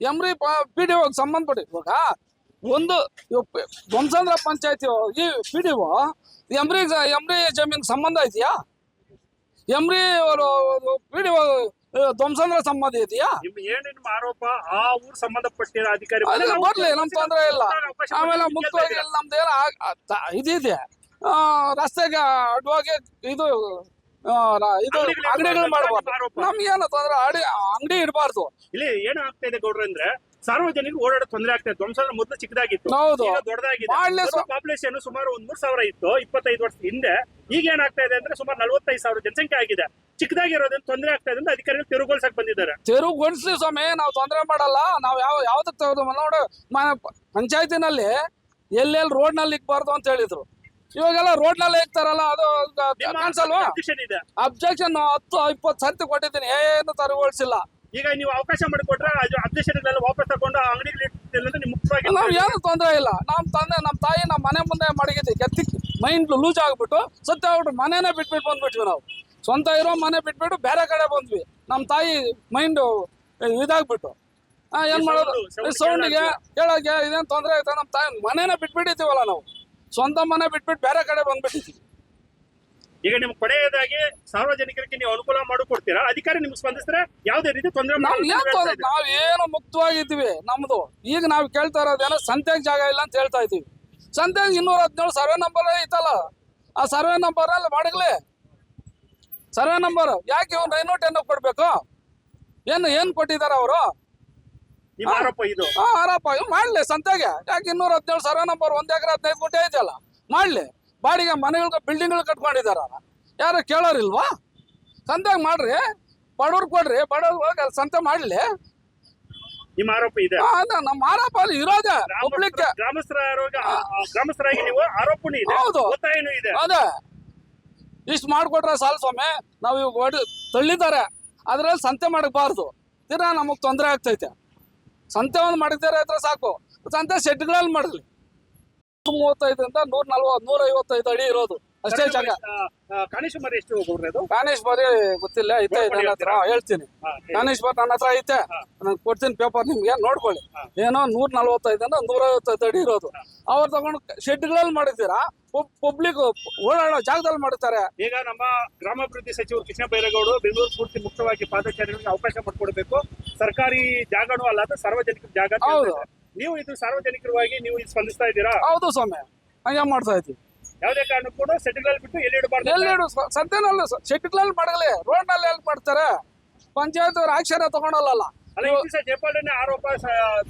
E: ಎಮ್ರಿ PDO ಸಂಬಂಧಪಟ್ಟಿ. ಇವಾಗ ಒಂದು ಧ್ವಂಸಂದ್ರ ಪಂಚಾಯತಿ ಈ PDO ಎಮ್ರಿ ಜಮೀನ್ ಸಂಬಂಧ ಇದೆಯಾ? ಎಮ್ರಿ ಅವರು PDO ಧ್ವಂಸಂದ್ರ ಸಂಬಂಧ ಇದೆಯಾ?
D: ಏನೇನು ಆರೋಪ ಆ ಊರು ಸಂಬಂಧಪಟ್ಟಿರೋ ಅಧಿಕಾರಿ
E: ಬರ್ಲಿ, ನಮ್ ತೊಂದರೆ ಇಲ್ಲ. ಆಮೇಲೆ ಮುಕ್ತವಾಗಿ ನಮ್ದೇನ ಇದಿದೆ, ರಸ್ತೆಗೆ ಅಡ್ಡವಾಗಿ ಇದು ಅಂಗಡಿಗಳು ಮಾಡಬಾರ್ದು. ನಮ್ಗೇನು ತೊಂದ್ರೆ, ಅಂಗಡಿ ಇಡಬಾರ್ದು.
D: ಇಲ್ಲಿ ಏನು ಆಗ್ತಾ ಇದೆ ಗೌಡ್ರ ಅಂದ್ರೆ, ಸಾರ್ವಜನಿಕರು ಓಡಾಡೋ ತೊಂದರೆ ಆಗ್ತಾ ಇದೆ. ಧ್ವಂಸಂದ್ರ ಮೊದಲು ಚಿಕ್ಕದಾಗಿತ್ತು,
E: ಹೌದು,
D: ದೊಡ್ಡದಾಗಿದೆ. ಪಾಪ್ಯುಲೇಷನ್ ಸುಮಾರು 1,000 ಇತ್ತು 25 ವರ್ಷದ ಹಿಂದೆ. ಈಗ ಏನಾಗ್ತಾ ಇದೆ ಅಂದ್ರೆ ಸುಮಾರು 45,000 ಜನಸಂಖ್ಯೆ ಆಗಿದೆ. ಚಿಕ್ಕದಾಗಿರೋದ್ರಿಂದ ತೊಂದರೆ ಆಗ್ತಾ ಇದೆ ಅಂತ ಅಧಿಕಾರಿಗಳು ತೆರವುಗೊಳಿಸಕ್ ಬಂದಿದ್ದಾರೆ.
E: ತೆರವುಗೊಳಿಸ್ಲಿ ಸ್ವಾಮಿ, ನಾವು ತೊಂದರೆ ಮಾಡಲ್ಲ. ನಾವು ಯಾವ್ದಕ್ ತೆಗೆದು ನೋಡು, ಪಂಚಾಯತಿನಲ್ಲಿ ಎಲ್ಲೆಲ್ಲಿ ರೋಡ್ ನಲ್ಲಿ ಇಕ್ಬಾರ್ದು ಅಂತ ಹೇಳಿದ್ರು. ಇವಾಗೆಲ್ಲ ರೋಡ್ ನಲ್ಲಿ ಇಕ್ತಾರಲ್ಲ, ಅದು ಕಾಣಿಸಲ್ವಾ? ಅಬ್ಜೆಕ್ಷನ್ 10-20 ಸರ್ತಿ ಕೊಟ್ಟಿದ್ದೀನಿ, ಏನು ತೆರವುಗೊಳಿಸಿಲ್ಲ.
D: ಈಗ ನೀವು ಅವಕಾಶ ಮಾಡಿಕೊಟ್ರೆ ಅಬ್ಜೆಕ್ಷನ್ಗಳೆಲ್ಲ ವಾಪಸ್ ತಗೊಂಡು ಅಂಗಡಿಗಳು ಮುಕ್ತವಾಗಿ.
E: ನಾವ್ ಏನು ತೊಂದರೆ ಇಲ್ಲ. ನಮ್ ತಾಯಿ ನಮ್ಮ ಮನೆ ಮುಂದೆ ಮಡಗಿದ್ವಿ, ಕೆತ್ತಿ ಮೈಂಡ್ ಲೂಸ್ ಆಗ್ಬಿಟ್ಟು ಸತ್ಯ ಆಗ್ಬಿಟ್ಟು ಮನೇನೆ ಬಿಟ್ಬಿಟ್ಟು ಬಂದ್ಬಿಟ್ವಿ. ನಾವು ಸ್ವಂತ ಇರೋ ಮನೆ ಬಿಟ್ಬಿಟ್ಟು ಬೇರೆ ಕಡೆ ಬಂದ್ವಿ. ನಮ್ಮ ತಾಯಿ ಮೈಂಡ್ ಇದಾಗ್ಬಿಟ್ಟು ಏನ್ ಮಾಡೋದು, ಸೌಂಡಿಗೆ ಕೇಳೋಕೆ ಇದೇನು ತೊಂದರೆ ಆಯ್ತಾ? ನಮ್ಮ ತಾಯಿ ಮನೇನೆ ಬಿಟ್ಬಿಟ್ಟಿದ್ದೀವಲ್ಲ, ನಾವು ಸ್ವಂತ ಮನೆ ಬಿಟ್ಬಿಟ್ಟು ಬೇರೆ ಕಡೆ ಬಂದ್ಬಿಟ್ಟಿದ್ವಿ.
D: ಈಗ ನಿಮ್ಗೆ ಕೊನೆಯದಾಗಿ ಸಾರ್ವಜನಿಕರಿಗೆ ನೀವು ಅನುಕೂಲ ಮಾಡಿಕೊಡ್ತೀರಾ? ಅಧಿಕಾರಿ ನಿಮ್ಗೆ ಸ್ಪಂದಿಸಿದ್ರೆ ಯಾವುದೇ ರೀತಿ ತೊಂದರೆ?
E: ನಾವೇನು ಮುಕ್ತವಾಗಿದ್ದೀವಿ. ನಮ್ದು ಈಗ ನಾವು ಕೇಳ್ತಾ ಇರೋದೇನೋ ಸಂತೆಗೆ ಜಾಗ ಇಲ್ಲ ಅಂತ ಹೇಳ್ತಾ ಇದ್ದೀವಿ. ಸಂತೆಗೆ 217 ಸರ್ವೆ ನಂಬರ್ ಐತಲ್ಲ, ಆ ಸರ್ವೆ ನಂಬರ್ ಅಲ್ಲಿ ಮಾಡಗ್ಲಿ. ಸರ್ವೆ ನಂಬರ್ ಯಾಕೆ ಇವ್ನು 9 10 ಕೊಡ್ಬೇಕು? ಏನ್ ಕೊಟ್ಟಿದಾರ ಅವರು?
D: ಆರೋಪ ಇದು.
E: ಆರೋಪ ಮಾಡ್ಲಿ. ಸಂತೆಗೆ ಯಾಕೆ 217 ಸರ್ವೆ ನಂಬರ್ 1 ಎಕರೆ 15 ಗುಂಟೆ ಐತಲ್ಲ, ಮಾಡ್ಲಿ. ಬಾಡಿಗೆ ಮನೆಗಳು ಬಿಲ್ಡಿಂಗ್ಗಳು ಕಟ್ಕೊಂಡಿದಾರ, ಯಾರು ಕೇಳೋರಿಲ್ವಾ? ಸಂತೆಗೆ ಮಾಡ್ರಿ, ಬಡವ್ರು ಕೊಡ್ರಿ, ಬಡವ್ರು ಹೋಗಿ ಅಲ್ಲಿ ಸಂತೆ ಮಾಡ್ಲಿ.
D: ನಿಮ್ಮ ಆರೋಪ ಇದೆ?
E: ನಮ್ಮ ಆರೋಪ ಅಲ್ಲಿ ಇರೋದೇ ಪಬ್ಲಿಕ್.
D: ಗ್ರಾಮಸ್ಥರಾಗಿ ನೀವು ಆರೋಪನೂ ಇದೆ, ಒತ್ತಾಯನೂ ಇದೆ.
E: ಅದೇ ಇಷ್ಟು ಮಾಡ್ಕೊಟ್ರೆ ಸಾಲು ಸ್ವಾಮಿ. ನಾವು ಇವಾಗ ತಳ್ಳಿದ್ದಾರೆ, ಅದ್ರಲ್ಲಿ ಸಂತೆ ಮಾಡಬಾರ್ದು. ದಿನ ನಮಗ್ ತೊಂದರೆ ಆಗ್ತೈತೆ. ಸಂತೆ ಒಂದು ಮಾಡಿದ್ದಾರೆ ಹತ್ರ ಸಾಕು. ಸಂತೆ ಸೆಟ್ಗಳಲ್ಲಿ ಮಾಡಲಿ. 35 140-155 ಅಡಿ ಇರೋದು ಅಷ್ಟೇ ಜಾಗ.
D: ಕಾನೇಶ್ ಮರಿ ಎಷ್ಟು ಹೋಗೋದು?
E: ಕಾನೇಶ್ ಮರಿ ಗೊತ್ತಿಲ್ಲ, ಐತೆ ನನ್ನ ಹತ್ರ, ಹೇಳ್ತೀನಿ. ಕಾನೇಶ್ ಮರಿ ನನ್ನ ಹತ್ರ ಐತೆ, ನಾನು ಕೊಡ್ತೀನಿ ಪೇಪರ್, ನಿಮ್ಗೆ ನೋಡ್ಕೊಳ್ಳಿ. ಏನೋ 145-155 ಅಡಿ ಇರೋದು. ಅವ್ರು ತಗೊಂಡು ಶೆಡ್ಗಳಲ್ಲಿ ಮಾಡಿದ್ದೀರಾ, ಪಬ್ಲಿಕ್ ಓಡಾಡೋ ಜಾಗದಲ್ಲಿ ಮಾಡುತ್ತಾರೆ.
D: ಈಗ ನಮ್ಮ ಗ್ರಾಮಾಭಿವೃದ್ಧಿ ಸಚಿವರು ಕೃಷ್ಣ ಬೈರೇಗೌಡರು ಬೆಂಗಳೂರು ಪೂರ್ತಿ ಮುಕ್ತವಾಗಿ ಪಾದಚಾರಿಗಳಿಗೆ ಅವಕಾಶ ಮಾಡಿಕೊಡ್ಬೇಕು, ಸರ್ಕಾರಿ ಜಾಗನೂ ಅಲ್ಲ ಸಾರ್ವಜನಿಕ ಜಾಗ.
E: ಹೌದು,
D: ನೀವು ಇದು ಸಾರ್ವಜನಿಕವಾಗಿ ನೀವು ಸ್ಪಂದಿಸ್ತಾ ಇದ್ದೀರಾ?
E: ಹೌದು ಸ್ವಾಮಿ, ಹಂಗೆ ಮಾಡ್ತಾ ಇದ್ದೀವಿ.
D: ಯಾವುದೇ ಕಾರಣಕ್ಕೂ ಸೆಟ್ಗಳಲ್ಲಿ ಬಿಟ್ಟು ಎಲ್ಲಿ ಇಡಬಾರ್ದು.
E: ಸಂತೆನಲ್ಲಿ ಸೆಟ್ಗಳಲ್ಲಿ ಮಾಡಲಿ, ರೋಡ್ ನಲ್ಲಿ ಎಲ್ಲಿ ಮಾಡ್ತಾರೆ? ಪಂಚಾಯತ್ ಅವ್ರ ಆಕ್ಷನ್ ತಗೊಂಡಲ್ಲ.
D: ಅಲ್ಲ, ಈ ದಿವಸ ಜಯಪಾಲನೆ ಆರೋಪ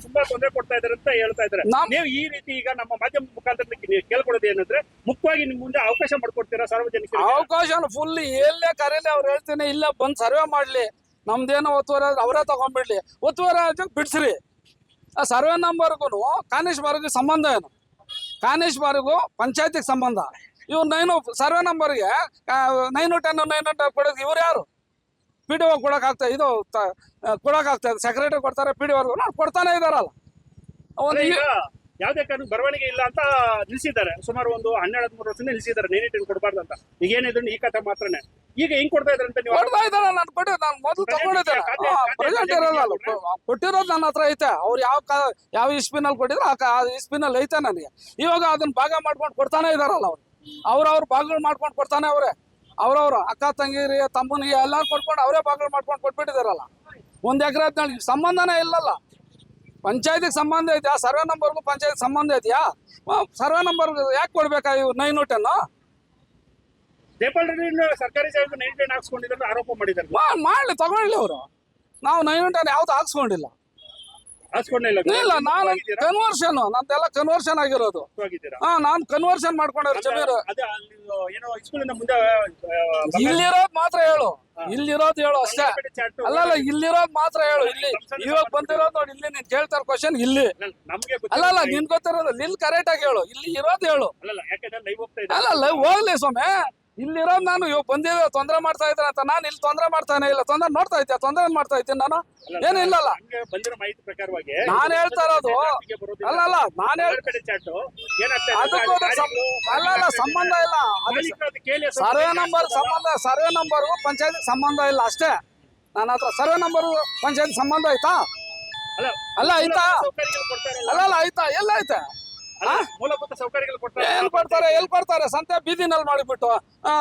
D: ತುಂಬಾ ತೊಂದರೆ ಕೊಡ್ತಾ ಇದಾರೆ ಅಂತ ಹೇಳ್ತಾ ಇದ್ದಾರೆ. ನೀವು ಈ ರೀತಿ ಈಗ ನಮ್ಮ ಮಾಧ್ಯಮ ಮುಖಾಂತರ ಕೇಳ್ಕೊಡೋದು ಏನಂದ್ರೆ, ಮುಖ್ಯವಾಗಿ ನಿಮ್ ಮುಂದೆ ಅವಕಾಶ ಮಾಡ್ಕೊಡ್ತೀರಾ ಸಾರ್ವಜನಿಕರಿಗೆ? ಅವಕಾಶ
E: ಫುಲ್ ಎಲ್ಲೇ ಕರೀಲಿ ಅವ್ರು ಹೇಳ್ತೀನಿ, ಇಲ್ಲ ಬಂದ್ ಸರ್ವೆ ಮಾಡ್ಲಿ, ನಮ್ದೇನೋ ಒತ್ತುವರಿ ಅವರೇ ತಗೊಂಡ್ಬಿಡ್ಲಿ, ಒತ್ತುವರಿ ಬಿಡ್ಸ್ರಿ. ಆ ಸರ್ವೆ ನಂಬರ್ಗೂ ಕಾನೇಶ್ ಬಾರ್ಗೂ ಸಂಬಂಧ ಏನು? ಕಾನೇಶ್ ಬಾರ್ಗೂ ಪಂಚಾಯತಿಗೆ ಸಂಬಂಧ, ಇವ್ರು 9 ಸರ್ವೆ ನಂಬರ್ಗೆ 9, 10, 9 ಕೊಡೋದು ಇವ್ರು ಯಾರು? ಪಿ ಡಿ ಒ ಕೊಡೋಕ್ಕಾಗ್ತದೆ, ಇದು ಕೊಡೋಕ್ಕಾಗ್ತದೆ, ಸೆಕ್ರೆಟರಿ ಕೊಡ್ತಾರೆ, ಪಿ ಡಿ ಒ ಕೊಡ್ತಾನೆ ಇದಾರಲ್ಲ. ಒಂದು
D: ಈಗ ಯಾವ್ದೇ ಕಾರಣಕ್ಕೆ ಬರವಣಿಗೆ ಇಲ್ಲ ಅಂತ ನಿಲ್ಸಿದ್ದಾರೆ. ಸುಮಾರು ಒಂದು 12-13 ವರ್ಷದಿಂದ ನಿಲ್ಸಿದ್ದಾರೆ, 9 ಕೊಡಬಾರ್ದು ಅಂತ. ಈಗ ಏನಿದ್ರು ಈ ಕಥೆ ಮಾತ್ರನೇ. ಈಗ ಹೆಂಗ್ ಕೊಡ್ತಾ ಇದ್ದಾರೆ ಅಂತ ನೀವು
E: ಕೊಡ್ತಾ ಇದಾರೆ. ನಾನು ಮೊದಲು ತಗೊಂಡಿದ್ದೆ, ಪ್ರೆಸೆಂಟ್ ಇರೋಲ್ಲ, ಕೊಟ್ಟಿರೋದು ನನ್ನ ಹತ್ರ ಐತೆ. ಅವ್ರು ಯಾವ ಇಸ್ಪಿನಲ್ಲಿ ಕೊಟ್ಟಿದ್ರು ಆ ಇಸ್ಪಿನಲ್ಲಿ ಐತೆ ನನಗೆ. ಇವಾಗ ಅದನ್ನ ಭಾಗ ಮಾಡ್ಕೊಂಡು ಕೊಡ್ತಾನೆ ಇದಾರಲ್ಲ ಅವ್ರು ಭಾಗಗಳು ಮಾಡ್ಕೊಂಡು ಕೊಡ್ತಾನೆ ಅವ್ರೆ. ಅವ್ರವ್ರು ಅಕ್ಕ ತಂಗಿರಿ ತಮ್ಮನಿಗೆ ಎಲ್ಲ ಕೊಟ್ಕೊಂಡು ಅವರೇ ಭಾಗಗಳು ಮಾಡ್ಕೊಂಡು ಕೊಟ್ಬಿಟ್ಟಿದಾರಲ್ಲ. 1 ಎಕರೆ 14 ಸಂಬಂಧನೇ ಇಲ್ಲಲ್ಲ. ಪಂಚಾಯತಿಗೆ ಸಂಬಂಧ ಐತೆ, ಸರ್ವೆ ನಂಬರ್ಗೂ ಪಂಚಾಯತ್ ಸಂಬಂಧ ಐತಿಯಾ? ಸರ್ವೆ ನಂಬರ್ ಯಾಕೆ ಕೊಡ್ಬೇಕಾ ಇವು 9, 10?
D: ಜೈಪಾಲ್ ರೆಡ್ಡಿ ಸರ್ಕಾರಿ ಜಾಗಕ್ಕೆ 9 ಹಾಕ್ಸ್ಕೊಂಡಿದ್ದಾರೆ ಆರೋಪ ಮಾಡಿದ್ದಾರೆ.
E: ಮಾಡ್ಲಿ, ತಗೊಳ್ಳಿ ಅವರು. ನಾವು 9, 10 ಯಾವ್ದು ಹಾಕ್ಸ್ಕೊಂಡಿಲ್ಲ.
D: ಹಾಕ್ಸ್ಕೊಂಡಿಲ್ಲ.
E: ಇಲ್ಲ, ನಾನು ಕನ್ವರ್ಷನ್, ನಂದೆಲ್ಲ ಕನ್ವರ್ಷನ್ ಆಗಿರೋದು. ನಾನು ಕನ್ವರ್ಷನ್ ಮಾಡ್ಕೊಂಡ್ರೆ ಜಮೀನು.
D: ಏನೋ ಸ್ಕೂಲಿಂದ ಮುಂದೆ
E: ಇಲ್ಲಿರೋದ್ ಮಾತ್ರ ಹೇಳು, ಇಲ್ಲಿರೋದು ಹೇಳು ಅಷ್ಟೇ. ಅಲ್ಲಲ್ಲ, ಇಲ್ಲಿರೋದ್ ಮಾತ್ರ ಹೇಳು. ಇಲ್ಲಿ ಇವಾಗ ಬಂದಿರೋದು ನೋಡಿ, ಇಲ್ಲಿ ನೀನ್ ಕೇಳ್ತಾರ ಕ್ವಶನ್ ಇಲ್ಲಿ.
D: ನಮ್ಗೆ
E: ಅಲ್ಲಲ್ಲ, ನಿನ್ ಗೊತ್ತಿರೋದು ಇಲ್ಲಿ ಕರೆಕ್ಟ್ ಆಗಿ ಹೇಳು. ಇಲ್ಲಿ ಇರೋದು ಹೇಳು.
D: ಯಾಕಂದ್ರೆ ಲೈವ್ ಹೋಗ್ತಾ ಇದೆ.
E: ಅಲ್ಲಲ್ಲ, ಹೋಗ್ಲಿ ಸ್ವಾಮಿ. ಇಲ್ಲಿರೋದು ನಾನು ಇವಾಗ ಬಂದಿರೋ ತೊಂದರೆ ಮಾಡ್ತಾ ಇದ್ರೆ ಅಂತ. ನಾನು ಇಲ್ಲಿ ತೊಂದರೆ ಮಾಡ್ತಾನೆ ಇಲ್ಲ, ತೊಂದರೆ ನೋಡ್ತಾ ಇದ್ದೆ. ತೊಂದರೆ ಮಾಡ್ತಾ ಇದ್ದೀನಿ ನಾನು? ಏನು ಇಲ್ಲಲ್ಲ.
D: ಬಂದಿರೋ ಮಾಹಿತಿ ಪ್ರಕಾರವಾಗಿ
E: ನಾನು ಹೇಳ್ತಾ ಇರೋದು ಅಲ್ಲಲ್ಲ, ನಾನು ಅಲ್ಲಲ್ಲ, ಸಂಬಂಧ ಇಲ್ಲ. ಸರ್ವೆ ನಂಬರ್ ಸಂಬಂಧ, ಸರ್ವೆ ನಂಬರ್ ಪಂಚಾಯತ್ ಸಂಬಂಧ ಇಲ್ಲ ಅಷ್ಟೇ. ನನ್ನ ಹತ್ರ ಸರ್ವೆ ನಂಬರ್ ಪಂಚಾಯತ್ ಸಂಬಂಧ ಆಯ್ತಾ? ಅಲ್ಲ ಆಯ್ತಾ? ಅಲ್ಲಲ್ಲ, ಆಯ್ತಾ? ಎಲ್ಲ ಐತೆ.
D: ಮೂಲಭೂತ ಸೌಕರ್ಯಗಳು
E: ಎಲ್ಲಿ ಕೊಡ್ತಾರೆ? ಸಂತೆ ಬೀದಿನಲ್ಲಿ ಮಾಡಿಬಿಟ್ಟು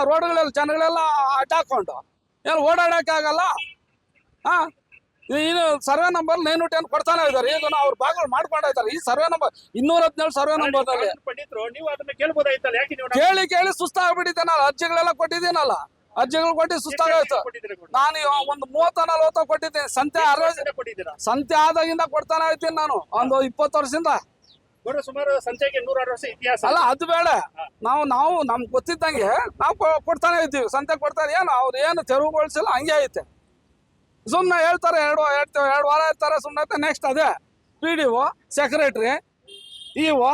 E: ರೋಡ್ಗಳಲ್ಲಿ ಜನಗಳೆಲ್ಲ ಅಡ್ಡಾಕೊಂಡು ಏನು ಓಡಾಡಕ್ಕೆ ಆಗಲ್ಲ. ಇದು ಸರ್ವೆ ನಂಬರ್ 9, 10 ಕೊಡ್ತಾನೆ ಇದ್ದಾರೆ. ಈಗ ಅವ್ರು ಭಾಗಗಳು ಮಾಡ್ಕೊಂಡ ಇದ್ದಾರೆ. ಈ ಸರ್ವೆ ನಂಬರ್ 217 ಸರ್ವೆ ನಂಬರ್ನಲ್ಲಿ
D: ನೀವು ಅದನ್ನ ಕೇಳ್ಬೋದಾಯ್ತಲ್ಲ, ಯಾಕೆ ನೀವು
E: ಕೇಳಿ ಸುಸ್ತಾಗ್ಬಿಟ್ಟಿದ್ದೆ. ನಾನು ಅರ್ಜಿಗಳೆಲ್ಲ ಕೊಟ್ಟಿದ್ದೀನಲ್ಲ, ಅರ್ಜಿಗಳು ಕೊಟ್ಟು ಸುಸ್ತಾಗೋಯ್ತು. ನಾನು ಒಂದು 30-40 ಕೊಟ್ಟಿದ್ದೀನಿ. ಸಂತೆ ಆದಾಗಿಂದ ಕೊಡ್ತಾನೆ ಇರ್ತೀನಿ ನಾನು, ಒಂದು 20 ವರ್ಷದಿಂದ.
D: ಸುಮಾರು ಸಂತೆಗೆ 106 ವರ್ಷ ಇತಿಹಾಸ
E: ಅಲ್ಲ, ಅದು ಬೇಡ. ನಾವು ನಮ್ಗೆ ಗೊತ್ತಿದ್ದಂಗೆ ನಾವು ಕೊಡ್ತಾನೆ ಇದ್ದೀವಿ. ಸಂತೆ ಕೊಡ್ತಾರೆ. ಏನು ಅವ್ರು ಏನು ತೆರವುಗೊಳಿಸಿಲ್ಲ, ಹಂಗೆ ಐತೆ. ಸುಮ್ಮನೆ ಹೇಳ್ತಾರೆ, 2 ವಾರ ಇರ್ತಾರೆ ಸುಮ್ಮನೆ. ನೆಕ್ಸ್ಟ್ ಅದೇ P D O, secretary, EO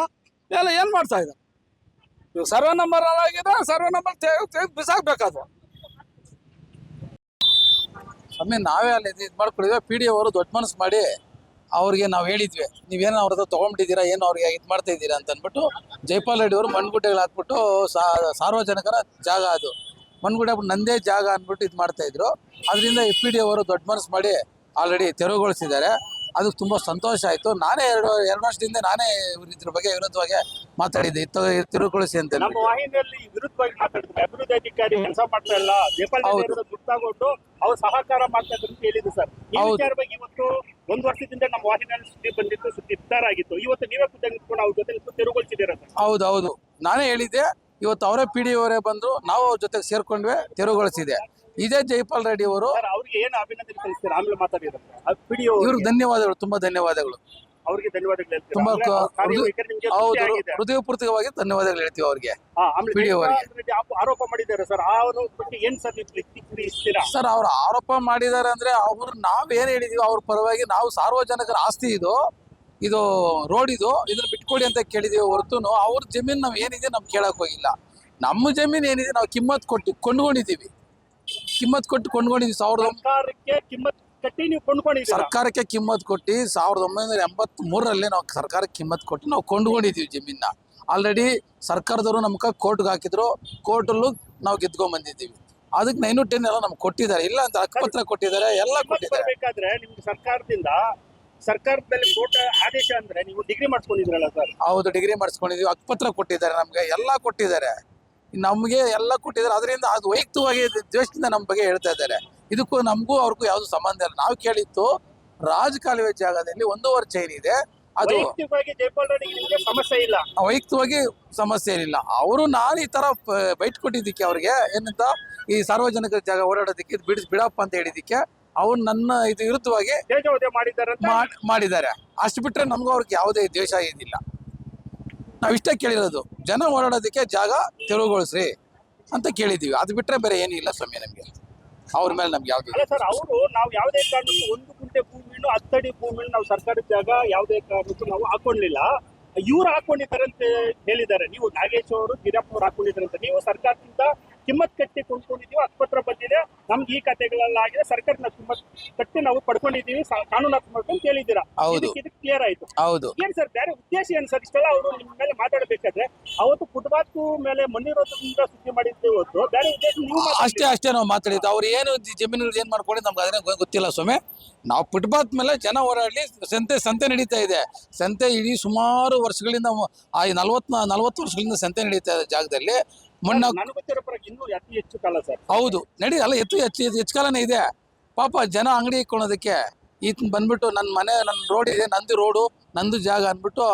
E: ಎಲ್ಲ ಏನು ಮಾಡ್ತಾ ಇದ್ದಾರೆ? ಇವು ಸರ್ವೆ ನಂಬರ್ ಆಗಿದೆ, ಸರ್ವೆ ನಂಬರ್ ತೆಗೆದು ಬಿಸಾಕ್ಬೇಕಾದ್ರು.
F: ಸ್ವಾಮಿ, ನಾವೇ ಅಲ್ಲಿ ಇದು ಮಾಡ್ಕೊಂಡಿದ್ವಿ. ಪಿ ಡಿ ಅವರು ದೊಡ್ಡ ಮನಸ್ಸು ಮಾಡಿ ಅವ್ರಿಗೆ ನಾವು ಹೇಳಿದ್ವಿ, ನೀವೇನೋ ಅವ್ರ ಹತ್ರ ತೊಗೊಂಡ್ಬಿಟ್ಟಿದ್ದೀರಾ, ಏನು ಅವ್ರಿಗೆ ಇದು ಮಾಡ್ತಾ ಇದ್ದೀರಾ ಅಂತ ಅಂದ್ಬಿಟ್ಟು ಜೈಪಾಲ್ ರೆಡ್ಡಿ ಅವರು ಮಣ್ಣುಗುಡ್ಡೆಗಳು ಹಾಕ್ಬಿಟ್ಟು ಸಾರ್ವಜನಿಕರ ಜಾಗ ಅದು ಮಣ್ಣುಗುಡ್ಡೆ ನಂದೇ ಜಾಗ ಅಂದ್ಬಿಟ್ಟು ಇದು ಮಾಡ್ತಾಯಿದ್ರು. ಅದರಿಂದ ಪಿ ಡಿ ಅವರು ದೊಡ್ಡ ಮನಸ್ಸು ಮಾಡಿ ಆಲ್ರೆಡಿ ತೆರವುಗೊಳಿಸಿದ್ದಾರೆ. ಅದು ತುಂಬ ಸಂತೋಷ ಆಯಿತು. ನಾನೇ ಎರಡು ವರ್ಷದಿಂದ ನಾನೇ ಇದ್ರ ಬಗ್ಗೆ ವಿರುದ್ಧವಾಗಿ ಮಾತಾಡಿದ್ದೆ, ತೆರವುಗೊಳಿಸಿ ಅಂತ.
D: ನಮ್ಮ ವಾಹಿನಿಯಲ್ಲಿ ವಿರುದ್ಧವಾಗಿ ಮಾತಾಡ್ತಾರೆ. ಅಭಿವೃದ್ಧಿ ಅಧಿಕಾರಿ ಕೆಲಸ ಮಾಡ್ತಾ ಇಲ್ಲ, ಜೈಪಾಲ್ ರೆಡ್ಡಿ ಗೊತ್ತಾಗೊಂಡು ಅವ್ರು ಸಹಕಾರ ಮಾಡ್ತಾ ಇದ್ರು ಅಂತ ಹೇಳಿದ್ರು ಸರ್. ಈ ವಿಚಾರ ಬಗ್ಗೆ ಇವತ್ತು 1 ವರ್ಷದಿಂದ ನಮ್ಮ ವಾಹಿನಿಯಲ್ಲಿ ಸುದ್ದಿ ಬಂದಿತ್ತು, ಸುದ್ದಿ ಇಫ್ತಾರ್ ಆಗಿತ್ತು. ಇವತ್ತು ನೀವೇ ಖುದ್ದಾಗಿ ನಿಂತ್ಕೊಂಡು ಅವ್ರ ಜೊತೆ ತೆರವುಗೊಳಿಸಿದ್ದೀರ ಸರ್.
F: ಹೌದು, ನಾನೇ ಹೇಳಿದ್ದೆ. ಇವತ್ತು ಅವರೇ ಪಿ ಡಿ ಅವರೇ ಬಂದ್ರು, ನಾವು ಅವ್ರ ಜೊತೆಗೆ ಸೇರ್ಕೊಂಡ್ವಿ, ತೆರವುಗೊಳಿಸಿದೆ. ಇದೇ ಜೈಪಾಲ್ ರೆಡ್ಡಿ ಅವರು.
D: ಅವ್ರಿಗೆ ಏನು ಅಭಿನಂದನೆ ಕಳಿಸ್ತಾರೆ? ಆಮೇಲೆ ಮಾತಾಡಿದ್ರು
F: ಇವ್ರಿಗೆ ಧನ್ಯವಾದಗಳು, ತುಂಬಾ ಧನ್ಯವಾದಗಳು.
D: ಅವ್ರಿಗೆ ಧನ್ಯವಾದಗಳು.
F: ತುಂಬಾ ಹೃದಯಪೂರ್ವಕವಾಗಿ ಧನ್ಯವಾದಗಳು ಹೇಳ್ತೀವಿ ಅವ್ರಿಗೆ.
D: ಆರೋಪ ಮಾಡಿದ್ದಾರೆ ಸರ್, ಅವ್ರ ಬಗ್ಗೆ ಏನ್ ಸರ್ ಪ್ರತಿಕ್ರಿಯಿಸ್ತೀರಾ?
F: ಸರ್, ಅವ್ರು ಆರೋಪ ಮಾಡಿದ್ದಾರೆ ಅಂದ್ರೆ ಅವ್ರು ನಾವೇನ್ ಹೇಳಿದೀವಿ ಅವ್ರ ಪರವಾಗಿ. ನಾವು ಸಾರ್ವಜನಿಕರ ಆಸ್ತಿ ಇದು ರೋಡ್ ಇದನ್ನ ಬಿಟ್ಕೊಡಿ ಅಂತ ಕೇಳಿದೀವಿ ಹೊರತು ಅವ್ರ ಜಮೀನ್ ನಾವ್ ಏನಿದೆ ನಮ್ ಕೇಳಕ್ ಹೋಗಿಲ್ಲ. ನಮ್ಮ ಜಮೀನ್ ಏನಿದೆ ನಾವು ಕಿಮ್ಮತ್ ಕೊಟ್ಟು ಕೊಂಡ್ಕೊಂಡಿದೀವಿ.
D: ಸರ್ಕಾರಕ್ಕೆ ಕಿಮ್ಮತ್ ಕಟ್ಟಿ ನೀವು ಕೊಂಡ್ಕೊಂಡಿದ್ದೀರಾ?
F: ಸರ್ಕಾರಕ್ಕೆ ಕಿಮ್ಮತ್ ಕೊಟ್ಟು 1983ರಲ್ಲಿ ನಾವು ಸರ್ಕಾರಕ್ಕೆ ಕಿಮ್ಮತ್ ಕೊಟ್ಟು ನಾವು ಕೊಂಡ್ಕೊಂಡಿದೀವಿ ಜಮೀನ. ಆಲ್ರೆಡಿ ಸರ್ಕಾರದವರು ನಮ್ಗೆ ಕೋರ್ಟ್ಗೆ ಹಾಕಿದ್ರು, ಕೋರ್ಟಲ್ಲೂ ನಾವು ಗೆದ್ಕೊಂಡ್ ಬಂದಿದ್ದೀವಿ. ಅದಕ್ಕೆ 9, 10 ಎಲ್ಲ ನಮ್ಗೆ ಕೊಟ್ಟಿದ್ದಾರೆ. ಇಲ್ಲ ಅಂತ ಹಕ್ಕುಪತ್ರ ಕೊಟ್ಟಿದ್ದಾರೆ, ಎಲ್ಲ ಕೊಟ್ಟಿದ್ದಾರೆ.
D: ಬೇಕಾದ್ರೆ ನಿಮ್ಗೆ ಸರ್ಕಾರದಲ್ಲಿ ಕೋರ್ಟ್ ಆದೇಶ ಅಂದ್ರೆ ನೀವು ಡಿಗ್ರಿ ಮಾಡಿಸ್ಕೊಂಡಿದ್ರಲ್ಲ ಸರ್?
F: ಹೌದು, ಡಿಗ್ರಿ ಮಾಡಿಸ್ಕೊಂಡಿದೀವಿ. ಹಕ್ಕುಪತ್ರ ಕೊಟ್ಟಿದ್ದಾರೆ, ನಮ್ಗೆ ಎಲ್ಲ ಕೊಟ್ಟಿದ್ದಾರೆ. ನಮ್ಗೆ ಎಲ್ಲ ಕೊಟ್ಟಿದ್ದಾರೆ. ಅದರಿಂದ ಅದು ವೈಯಕ್ತಿಕವಾಗಿ ದ್ವೇಷದಿಂದ ನಮ್ಮ ಬಗ್ಗೆ ಹೇಳ್ತಾ ಇದ್ದಾರೆ. ಇದಕ್ಕೂ ನಮಗೂ ಅವ್ರಿಗೂ ಯಾವ್ದು ಸಂಬಂಧ ಇಲ್ಲ. ನಾವು ಕೇಳಿತ್ತು ರಾಜಕಾಲುವೆ ಜಾಗದಲ್ಲಿ 1 ಚೈನ್ ಇದೆ, ಅದು
D: ಜೈಪಾಲ್ ರೆಡ್ಡಿ ಸಮಸ್ಯೆ ಇಲ್ಲ,
F: ವೈಯಕ್ತಿಕವಾಗಿ ಸಮಸ್ಯೆ ಏನಿಲ್ಲ. ಅವರು ನಾನು ಈ ತರ ಬೈಟ್ ಕೊಟ್ಟಿದ್ದಕ್ಕೆ ಅವ್ರಿಗೆ ಏನಂತ ಈ ಸಾರ್ವಜನಿಕರ ಜಾಗ ಓಡಾಡೋದಕ್ಕೆ ಬಿಡಪ್ಪ ಅಂತ ಹೇಳಿದಕ್ಕೆ ಅವ್ರು ನನ್ನ ಇದು ವಿರುದ್ಧವಾಗಿ ಮಾಡಿದ್ದಾರೆ. ಅಷ್ಟು ಬಿಟ್ರೆ ನಮ್ಗೂ ಅವ್ರಿಗೆ ಯಾವುದೇ ದ್ವೇಷ ಏನಿಲ್ಲ. ನಾವಿಷ್ಟೇ ಕೇಳಿರೋದು, ಜನ ಓಡಾಡೋದಕ್ಕೆ ಜಾಗ ತೆರವುಗೊಳಿಸ್ರಿ ಅಂತ ಕೇಳಿದೀವಿ. ಅದು ಬಿಟ್ರೆ ಬೇರೆ ಏನಿಲ್ಲ ಸ್ವಾಮಿ. ನಮ್ಗೆ ಅವ್ರ ಮೇಲೆ ನಮ್ಗೆ ಯಾವ್ದು
D: ಸರ್, ಅವರು ನಾವು ಯಾವುದೇ ಕಾರಣಕ್ಕೂ 1 ಗುಂಟೆ ಭೂಮಿನೂ 10 ಅಡಿ ಭೂಮಿನೂ ನಾವು ಸರ್ಕಾರಿ ಜಾಗ ಯಾವುದೇ ಕಾರಣಕ್ಕೂ ನಾವು ಹಾಕೊಳ್ಳಿಲ್ಲ. ಇವ್ರು ಹಾಕೊಂಡಿದ್ದಾರೆ ಅಂತ ಹೇಳಿದ್ದಾರೆ. ನೀವು ನಾಗೇಶ್ ಅವರು ಗಿರಪ್ಪ ಅವರು ಹಾಕೊಂಡಿದ್ದಾರೆ ಅಂತ ನೀವು ಸರ್ಕಾರದಿಂದ ಕಿಮ್ಮತ್ ಕಟ್ಟಿ ಕೊಂಡ್ಕೊಂಡಿದೀವಿ, ಹಕ್ಕುಪತ್ರ ಬಂದಿದೆ, ನಮ್ಗೆ ಈ ಕಥೆಗಳಲ್ಲಾಗಿದೆ, ಸರ್ಕಾರದ ಕಿಮ್ಮತ್ ಕಟ್ಟಿ ನಾವು ಪಡ್ಕೊಂಡಿದೀವಿ, ಕಾನೂನಾತ್ಮಕ ಅಂತ ಹೇಳಿದ್ದೀರಾ.
F: ಹೌದು.
D: ಇದು ಕ್ಲಿಯರ್ ಆಯ್ತು.
F: ಹೌದು.
D: ಏನ್ ಸರ್ ಬೇರೆ ಉದ್ದೇಶ ಏನ್ ಸರ್? ಇಷ್ಟೆಲ್ಲ ಅವರು ನಿಮ್ಮ ಮೇಲೆ ಮಾತಾಡಬೇಕಾದ್ರೆ ಅವತ್ತು ಫುಟ್ಪಾತ್ ಮೇಲೆ ಮಣ್ಣಿರೋದ್ರಿಂದ ಸುದ್ದಿ ಮಾಡಿದ್ದೆ ಹೊತ್ತು ಬೇರೆ ಉದ್ದೇಶ ನೀವು
F: ಅಷ್ಟೇ ನಾವು ಮಾತಾಡಿದ್ದು. ಅವ್ರು ಏನು ಜಮೀನುಗಳು ಏನ್ ಮಾಡ್ಕೊಂಡು ನಮ್ಗೆ ಅದನ್ನೇ ಗೊತ್ತಿಲ್ಲ ಸ್ವಾಮಿ. ನಾವು ಫುಟ್ಪಾತ್ ಮೇಲೆ ಜನ ಓಡಾಡ್ಲಿ, ಸಂತೆ ನಡೀತಾ ಇದೆ. ಸಂತೆ ಇಡೀ ಸುಮಾರು ವರ್ಷಗಳಿಂದ 40 ವರ್ಷಗಳಿಂದ ಸಂತೆ ನಡೀತಾ ಇದೆ ಜಾಗದಲ್ಲಿ. ಮಣ್ಣು
D: ನಾನು ಗೊತ್ತಿರೋ ಪ್ರಕಾರ ಇನ್ನೂ ಅತಿ ಹೆಚ್ಚು ಕಾಲ ಸರ್.
F: ಹೌದು ನಡಿ ಅಲ್ಲ, ಹೆಚ್ಚು ಕಾಲನೇ ಇದೆ. ಪಾಪ ಜನ ಅಂಗಡಿ ಇಟ್ಕೊಳೋದಕ್ಕೆ ಈತ ಬಂದ್ಬಿಟ್ಟು ನನ್ನ ಮನೆ, ನನ್ನ ರೋಡ್ ಇದೆ, ನಂದು ರೋಡು, ನಂದು ಜಾಗ ಅಂದ್ಬಿಟ್ಟು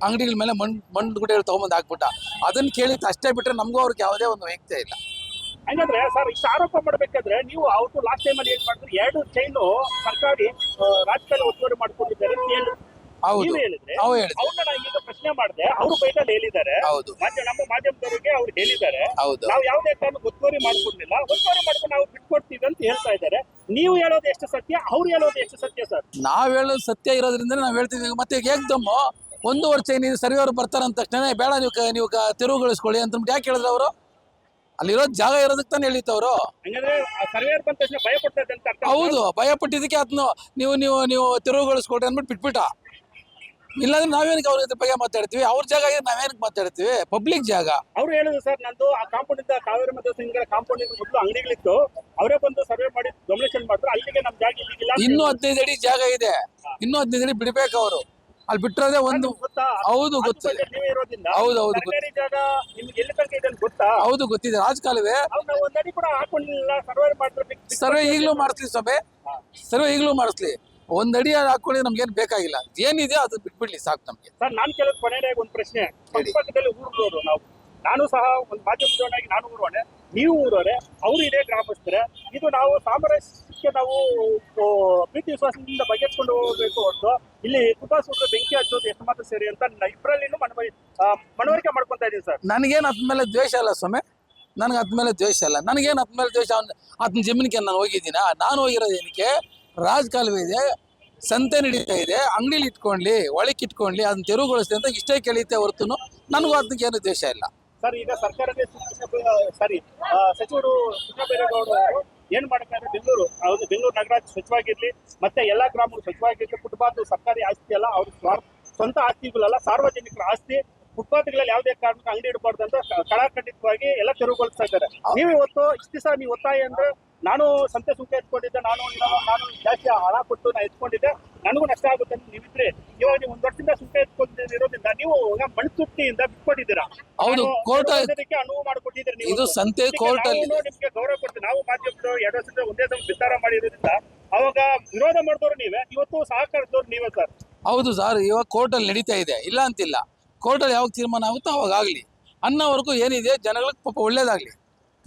F: ಅಂಗಡಿಗಳ ಮೇಲೆ ಮಣ್ಣು ಗುಡ್ಡೆಗಳು ತಗೊಂಬಂದು ಹಾಕ್ಬಿಟ್ಟ. ಅದನ್ನ ಕೇಳಿ ಅಷ್ಟೇ ಬಿಟ್ರೆ ನಮಗೂ ಅವ್ರಿಗೆ ಯಾವುದೇ ಒಂದು ವ್ಯಕ್ತಿ ಇಲ್ಲ.
D: ಹಂಗಂದ್ರೆ ಸರ್ ಇಷ್ಟು ಆರೋಪ ಮಾಡ್ಬೇಕಾದ್ರೆ ನೀವು ಅವತ್ತು ಲಾಸ್ಟ್ ಟೈಮ್ ಅಲ್ಲಿ ಏನ್ ಮಾಡಿದ್ರು, 2 ಚೈನು ಸರ್ಕಾರಿ ರಾಜಕಾರಣ ಒತ್ತುವರಿ ಮಾಡ್ಕೊಂಡಿದ್ದಾರೆ ಅಂತ ಹೇಳಿ
F: ಹೌದು,
D: ನೀವು ಹೇಳಿದ್ರೆ
F: ನಾವು ಹೇಳಿದ್ವಿ.
D: ಅವ್ರನ್ನ ನಾನು ಈಗ ಪ್ರಶ್ನೆ ಮಾಡಿದೆ, ಅವರು ಬೈಟಲ್ಲಿ ಹೇಳಿದ್ದಾರೆ.
F: ಹೌದು
D: ನಮ್ಮ ಮಾಧ್ಯಮದವರಿಗೆ ಅವ್ರು ಹೇಳಿದ್ದಾರೆ,
F: ಹೌದು
D: ನಾವು ಯಾವುದೇ ಕಾರಣ ಒತ್ತುವರಿ ಮಾಡ್ಕೊಂಡಿಲ್ಲ, ಒತ್ತುವರಿ ಮಾಡ್ಕೊಂಡು ನಾವು ಬಿಟ್ಕೊಡ್ತೀವಿ ಅಂತ ಹೇಳ್ತಾ ಇದ್ದಾರೆ. ನೀವು ಹೇಳೋದು ಎಷ್ಟು ಸತ್ಯ, ಅವ್ರು ಹೇಳೋದು ಎಷ್ಟು ಸತ್ಯ ಸರ್?
F: ನಾವ್ ಹೇಳೋದು ಸತ್ಯ ಇರೋದ್ರಿಂದ ನಾವ್ ಹೇಳ್ತೀವಿ. ಮತ್ತೆ ಏಕ್ದಮ್ಮು 1 ವರ್ಷ ಸರ್ವೇಯವರು ಬರ್ತಾರ ಅಂದ ತಕ್ಷಣ ಬೇಡ ನೀವು ತೆರವುಗೊಳಿಸ್ಕೊಳ್ಳಿ ಅಂತ ಯಾಕೆ ಹೇಳಿದ್ರು ಅವರು? ಅಲ್ಲಿರೋದು ಜಾಗ ಇರೋದಕ್ಕೆ ತಾನೇ ಹೇಳಿತ್ತವರು.
D: ಹಂಗಂದ್ರೆ ಸರ್ವೇಯರ್ ಬಂದ ತಕ್ಷಣ ಭಯ ಪಡ್ತದೆ ಅಂತ ಅರ್ಥ?
F: ಹೌದು, ಭಯ ಪಟ್ಟಿದ್ದಕ್ಕೆ ಅದನ್ನು ನೀವು ತೆರವುಗೊಳಿಸ್ಕೊಡ್ರಿ ಅಂದ್ಬಿಟ್ಟು ಬಿಟ್ಬಿಟ್ಟ. ಇಲ್ಲಾಂದ್ರೆ ನಾವೇನಕ್ಕೆ ಅವ್ರ ಬಗ್ಗೆ ಮಾತಾಡ್ತೀವಿ? ಅವ್ರ ಜಾಗ ನಾವೇನಕ್ಕೆ ಮಾತಾಡ್ತೀವಿ? ಪಬ್ಲಿಕ್ ಜಾಗ.
D: ಅವ್ರು ಹೇಳುದು ಸರ್, ನಂದು ಆ ಕಾಂಪೌಂಡ್ ಇಂದ ಕಾವೇರಿ ಮತ್ತು ಸಿಂಗರ ಕಾಂಪೌಂಡ್ ಇಂದ ಮೊದಲು ಅಂಗಡಿಗಳಿತ್ತು, ಅವರೇ ಬಂದು ಸರ್ವೆ ಮಾಡಿ ಡೊಮಿನೇಷನ್ ಮಾಡ್ತಾರೆ, ಅಲ್ಲಿಗೆ ನಮ್ ಜಾಗ ಇಲ್ಲಿಗಿಲ್ಲ.
F: ಇನ್ನೂ 15 ಅಡಿ ಜಾಗ ಇದೆ, ಇನ್ನೂ 15 ಅಡಿ ಬಿಡ್ಬೇಕು ಅವರು. ಅಲ್ಲಿ ಬಿಟ್ಟಿರೋದೇ ಒಂದು.
D: ಗೊತ್ತಾ?
F: ಹೌದು ಗೊತ್ತು.
D: ನೀವೇ ಇರೋದ್ರಿಂದ
F: ಹೌದು
D: ಸರ್ಕಾರಿ ಜಾಗ ನಿಮ್ಗೆ ಎಲ್ಲಿ ತನಕ ಇದೆ ಅಂತ ಗೊತ್ತಾ?
F: ಹೌದು ಗೊತ್ತಿದೆ. ರಾಜಕಾಲುವೆ
D: ಅವ್ನ ಒಂದಡಿ ಕೂಡ ಹಾಕೊಂಡಿಲ್ಲ, ಸರ್ವೆ ಮಾಡ್ತಾರೆ.
F: ಸರ್ವೆ ಈಗಲೂ ಮಾಡಿಸ್ಲಿ ಸಭೆ, ಸರ್ವೆ ಈಗಲೂ ಮಾಡಿಸ್ಲಿ. 1 ಅಡಿ ಹಾಕೊಳ್ಳಿ, ನಮ್ಗೇನು ಬೇಕಾಗಿಲ್ಲ. ಏನಿದೆ ಅದು ಬಿಟ್ಬಿಡ್ಲಿ ಸಾಕು ನಮ್ಗೆ.
D: ಸರ್ ನಾನು ಕೆಲವು ಕೊನೆಯದಾಗಿ ಒಂದು ಪ್ರಶ್ನೆ. ಪಕ್ಕದಲ್ಲಿ ಊರವರು ನಾನು ಸಹ ಒಂದು ಮಾಧ್ಯಮದವನಾಗಿ ನಾನು ಊರವಣೆ, ನೀವು ಊರವರೇ, ಅವರು ಇದೇ ಗ್ರಾಮಸ್ಥರೇ. ಇದು ನಾವು ಸಾಮರಸ್ಯಕ್ಕೆ ನಾವು ಪ್ರೀತಿ ವಿಶ್ವಾಸದಿಂದ ಬಗೆಹರಿಸ್ಕೊಂಡು ಹೋಗ್ಬೇಕು ಹೊರತು ಇಲ್ಲಿ ತುಪಾಸೂತ್ರ ಬೆಂಕಿ ಹಚ್ಚೋದು ಎಷ್ಟು ಮಾತ್ರ ಸರಿ ಅಂತ ಇಬ್ಬರಲ್ಲಿನೂ ಮನವರಿಕೆ ಮಾಡ್ಕೊಂತ ಇದೀವಿ ಸರ್.
F: ನನಗೇನು ಅದ್ ಮೇಲೆ ದ್ವೇಷ ಇಲ್ಲ ಸ್ವಾಮಿ, ನನಗೆ ಅದ್ ಮೇಲೆ ದ್ವೇಷ ಇಲ್ಲ. ನನಗೇನು ಅದ್ ಮೇಲೆ ದ್ವೇಷ? ಅದನ್ನ ಜಮೀನಿಗೆ ನಾನು ಹೋಗಿದ್ದೀನ? ನಾನು ಹೋಗಿರೋದು ಏನಕ್ಕೆ? ರಾಜಕಾಲುವೆ ಇದೆ, ಸಂತೆ ನಡೀತಾ ಇದೆ, ಅಂಗಡಿಲಿ ಇಟ್ಕೊಂಡ್ಲಿ, ಒಳಕ್ಕೆ ಇಟ್ಕೊಂಡ್ಲಿ, ಅದನ್ನ ತೆರವುಗೊಳಿಸ್ಲಿ ಅಂತ ಇಷ್ಟೇ ಕೇಳಿತೆ ಹೊರತು ನನಗೂ ಅದಕ್ಕೆ ಏನು ದ್ವೇಷ ಇಲ್ಲ.
D: ಸರ್ ಈಗ ಸರ್ಕಾರದ ಸಚಿವರು ಕೃಷ್ಣ ಬೈರೇಗೌಡ ಅವರು ಏನ್ ಮಾಡ್ತಾರೆ, ಬೆಂಗಳೂರು ನಗರ ಸ್ವಚ್ಛವಾಗಿರ್ಲಿ, ಮತ್ತೆ ಎಲ್ಲಾ ಗ್ರಾಮಗಳು ಸ್ವಚ್ಛವಾಗಿರ್ಲಿ, ಫುಟ್ಪಾತ್ ಸರ್ಕಾರಿ ಆಸ್ತಿ ಅಲ್ಲ, ಅವ್ರ ಸ್ವಂತ ಆಸ್ತಿಗಳಲ್ಲ, ಸಾರ್ವಜನಿಕರ ಆಸ್ತಿ. ಫುಟ್ಪಾತ್ಗಳಲ್ಲಿ ಯಾವುದೇ ಕಾರಣಕ್ಕೆ ಅಂಗಡಿ ಇಡಬಾರ್ದು ಅಂತ ಕಡಾಖಂಡಿತವಾಗಿ ಎಲ್ಲ ತೆರವುಗೊಳಿಸ್ತಾ ಇದ್ದಾರೆ. ನೀವು ಇವತ್ತು ಇಷ್ಟು ದಿವಸ ನೀವು ಒತ್ತಾಯ ಅಂದ್ರೆ, ನಾನು ಸಂತೆ ಸುಂಕ ಎತ್ಕೊಂಡಿದ್ದೆ, ನಾನು ಜಾಸ್ತಿ ಹಣ ಕೊಟ್ಟು ನಾನು ಎತ್ಕೊಂಡಿದ್ದೆ, ನನಗೂ ನಷ್ಟ ಆಗುತ್ತೆ ಅಂತ ನೀವಿದ್ರೆ, ಇವಾಗ ನೀವು 1 ವರ್ಷದಿಂದ ಸುಂಕ ಎತ್ಕೊಂಡಿರೋದ್ರಿಂದ ನೀವು ಮಣ್ಣು ತುಟ್ಟಿಯಿಂದ ಬಿಟ್ಕೊಟ್ಟಿದ್ದೀರಾ.
F: ಹೌದು, ಕೋರ್ಟ್
D: ಅನುವು ಮಾಡಿಕೊಟ್ಟಿದ್ದೀರಿ.
F: ಇದು ಸಂತೆ ಕೋರ್ಟ್ ಅಲ್ಲಿ
D: ನಿಮ್ಗೆ ಗೌರವ ಕೊಡ್ತೀವಿ. ನಾವು ಮಾಧ್ಯಮದವರು 2 ವರ್ಷದಿಂದ ಒಂದೇ ಸಮ ಬಿತ್ತಾರ ಮಾಡಿರೋದ್ರಿಂದ ಅವಾಗ ವಿರೋಧ ಮಾಡಿದವರು ನೀವೇ, ಇವತ್ತು ಸಹಕರಿಸಿದವ್ರು ನೀವೇ ಸರ್. ಹೌದು
F: ಸರ್, ಇವಾಗ ಕೋರ್ಟಲ್ಲಿ ನಡೀತಾ ಇದೆ, ಇಲ್ಲ ಅಂತಿಲ್ಲ. ಕೋರ್ಟಲ್ಲಿ ಯಾವಾಗ ತೀರ್ಮಾನ ಆಗುತ್ತೋ ಅವಾಗ ಆಗಲಿ ಅನ್ನೋವರೆಗೂ ಏನಿದೆ ಜನಗಳಿಗೆ ಪಾಪ ಒಳ್ಳೇದಾಗ್ಲಿ.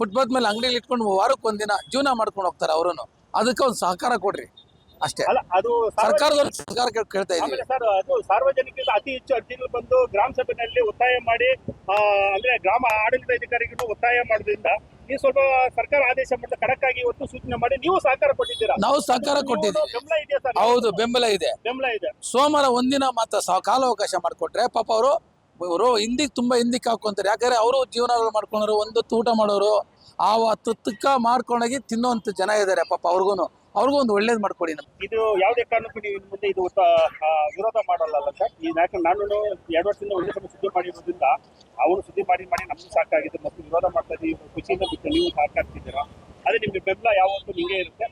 F: ಫುಟ್ಪಾತ್ ಮೇಲೆ ಅಂಗಡಿಯಲ್ಲಿ ಇಟ್ಕೊಂಡು ವಾರಕ್ಕೆ 1 ದಿನ ಜೀವನ ಮಾಡ್ಕೊಂಡು ಹೋಗ್ತಾರೆ ಅವರು. ಅದಕ್ಕೆ ಒಂದು ಸಹಕಾರ ಕೊಡ್ರಿ ಅಷ್ಟೇ.
D: ಅಲ್ಲ, ಅದು
F: ಸರ್ಕಾರ ಕೇಳ್ತಾ ಇದ್ದೀವಿ
D: ಸರ್. ಅದು ಸಾರ್ವಜನಿಕರಿಂದ ಅತಿ ಹೆಚ್ಚು ಅರ್ಜಿಗಳು ಬಂದು ಗ್ರಾಮ ಸಭೆಯಲ್ಲಿ ಒತ್ತಾಯ ಮಾಡಿ, ಅಂದ್ರೆ ಗ್ರಾಮ ಆಡಳಿತಾಧಿಕಾರಿಗಳು ಒತ್ತಾಯ ಮಾಡೋದ್ರಿಂದ ನೀವು ಸ್ವಲ್ಪ ಸರ್ಕಾರ ಆದೇಶ ಮಾಡಿದ ಖಡಕ್ ಆಗಿ ಇವತ್ತು ಸೂಚನೆ ಮಾಡಿ ನೀವು ಸಹಕಾರ ಕೊಟ್ಟಿದ್ದೀರಾ.
F: ನಾವು ಸಹಕಾರ ಕೊಟ್ಟಿದ್ದೀವಿ.
D: ಬೆಂಬಲ ಇದೆಯಾ ಸರ್?
F: ಹೌದು, ಬೆಂಬಲ ಇದೆ. ಸೋಮವಾರ 1 ದಿನ ಮಾತ್ರ ಕಾಲಾವಕಾಶ ಮಾಡಿಕೊಟ್ರೆ ಪಾಪ ಅವರು ತುಂಬಾ ಹಿಂದಿಕ್ಕೆ ಹಾಕೊಂತಾರೆ. ಯಾಕಂದ್ರೆ ಅವರು ಜೀವನಗಳು ಮಾಡ್ಕೊಂಡ್ರು, ಒಂದೊತ್ತು ಊಟ ಮಾಡೋರು, ಆ ತುತ್ತಕ್ಕ ಮಾಡ್ಕೊಂಡೋಗಿ ತಿನ್ನೋಂಥ ಜನ ಇದ್ದಾರೆ. ಪಾಪ ಅವ್ರಿಗೂ ಒಂದು ಒಳ್ಳೇದು ಮಾಡ್ಕೊಡಿ. ಇದು
D: ಯಾವುದೇ ಕಾರಣಕ್ಕೂ ನೀವು ಮುಂದೆ ಇದು ವಿರೋಧ ಮಾಡಲ್ಲ ಸರ್. ಯಾಕಂದ್ರೆ ನಾನು 2 ವರ್ಷದಿಂದ ಒಂದೇ ಸಲ ಸುದ್ದಿ ಮಾಡಿರೋದ್ರಿಂದ ಅವರು ಸುದ್ದಿ ಮಾಡಿ ನಮ್ಗೆ ಸಾಕಾಗಿದೆ, ಮತ್ತು ವಿರೋಧ ಮಾಡ್ತಾ ಇದ್ದೀವಿ, ಖುಷಿಯಿಂದ ಬಿಟ್ಟು ನೀವು ಸಹಕರಿಸಿದ್ದೀರಾ. ಅದೇ ನಿಮ್ಗೆ ಬೆಂಬಲ ಯಾವತ್ತೂ ನಿಂಗೆ ಇರುತ್ತೆ.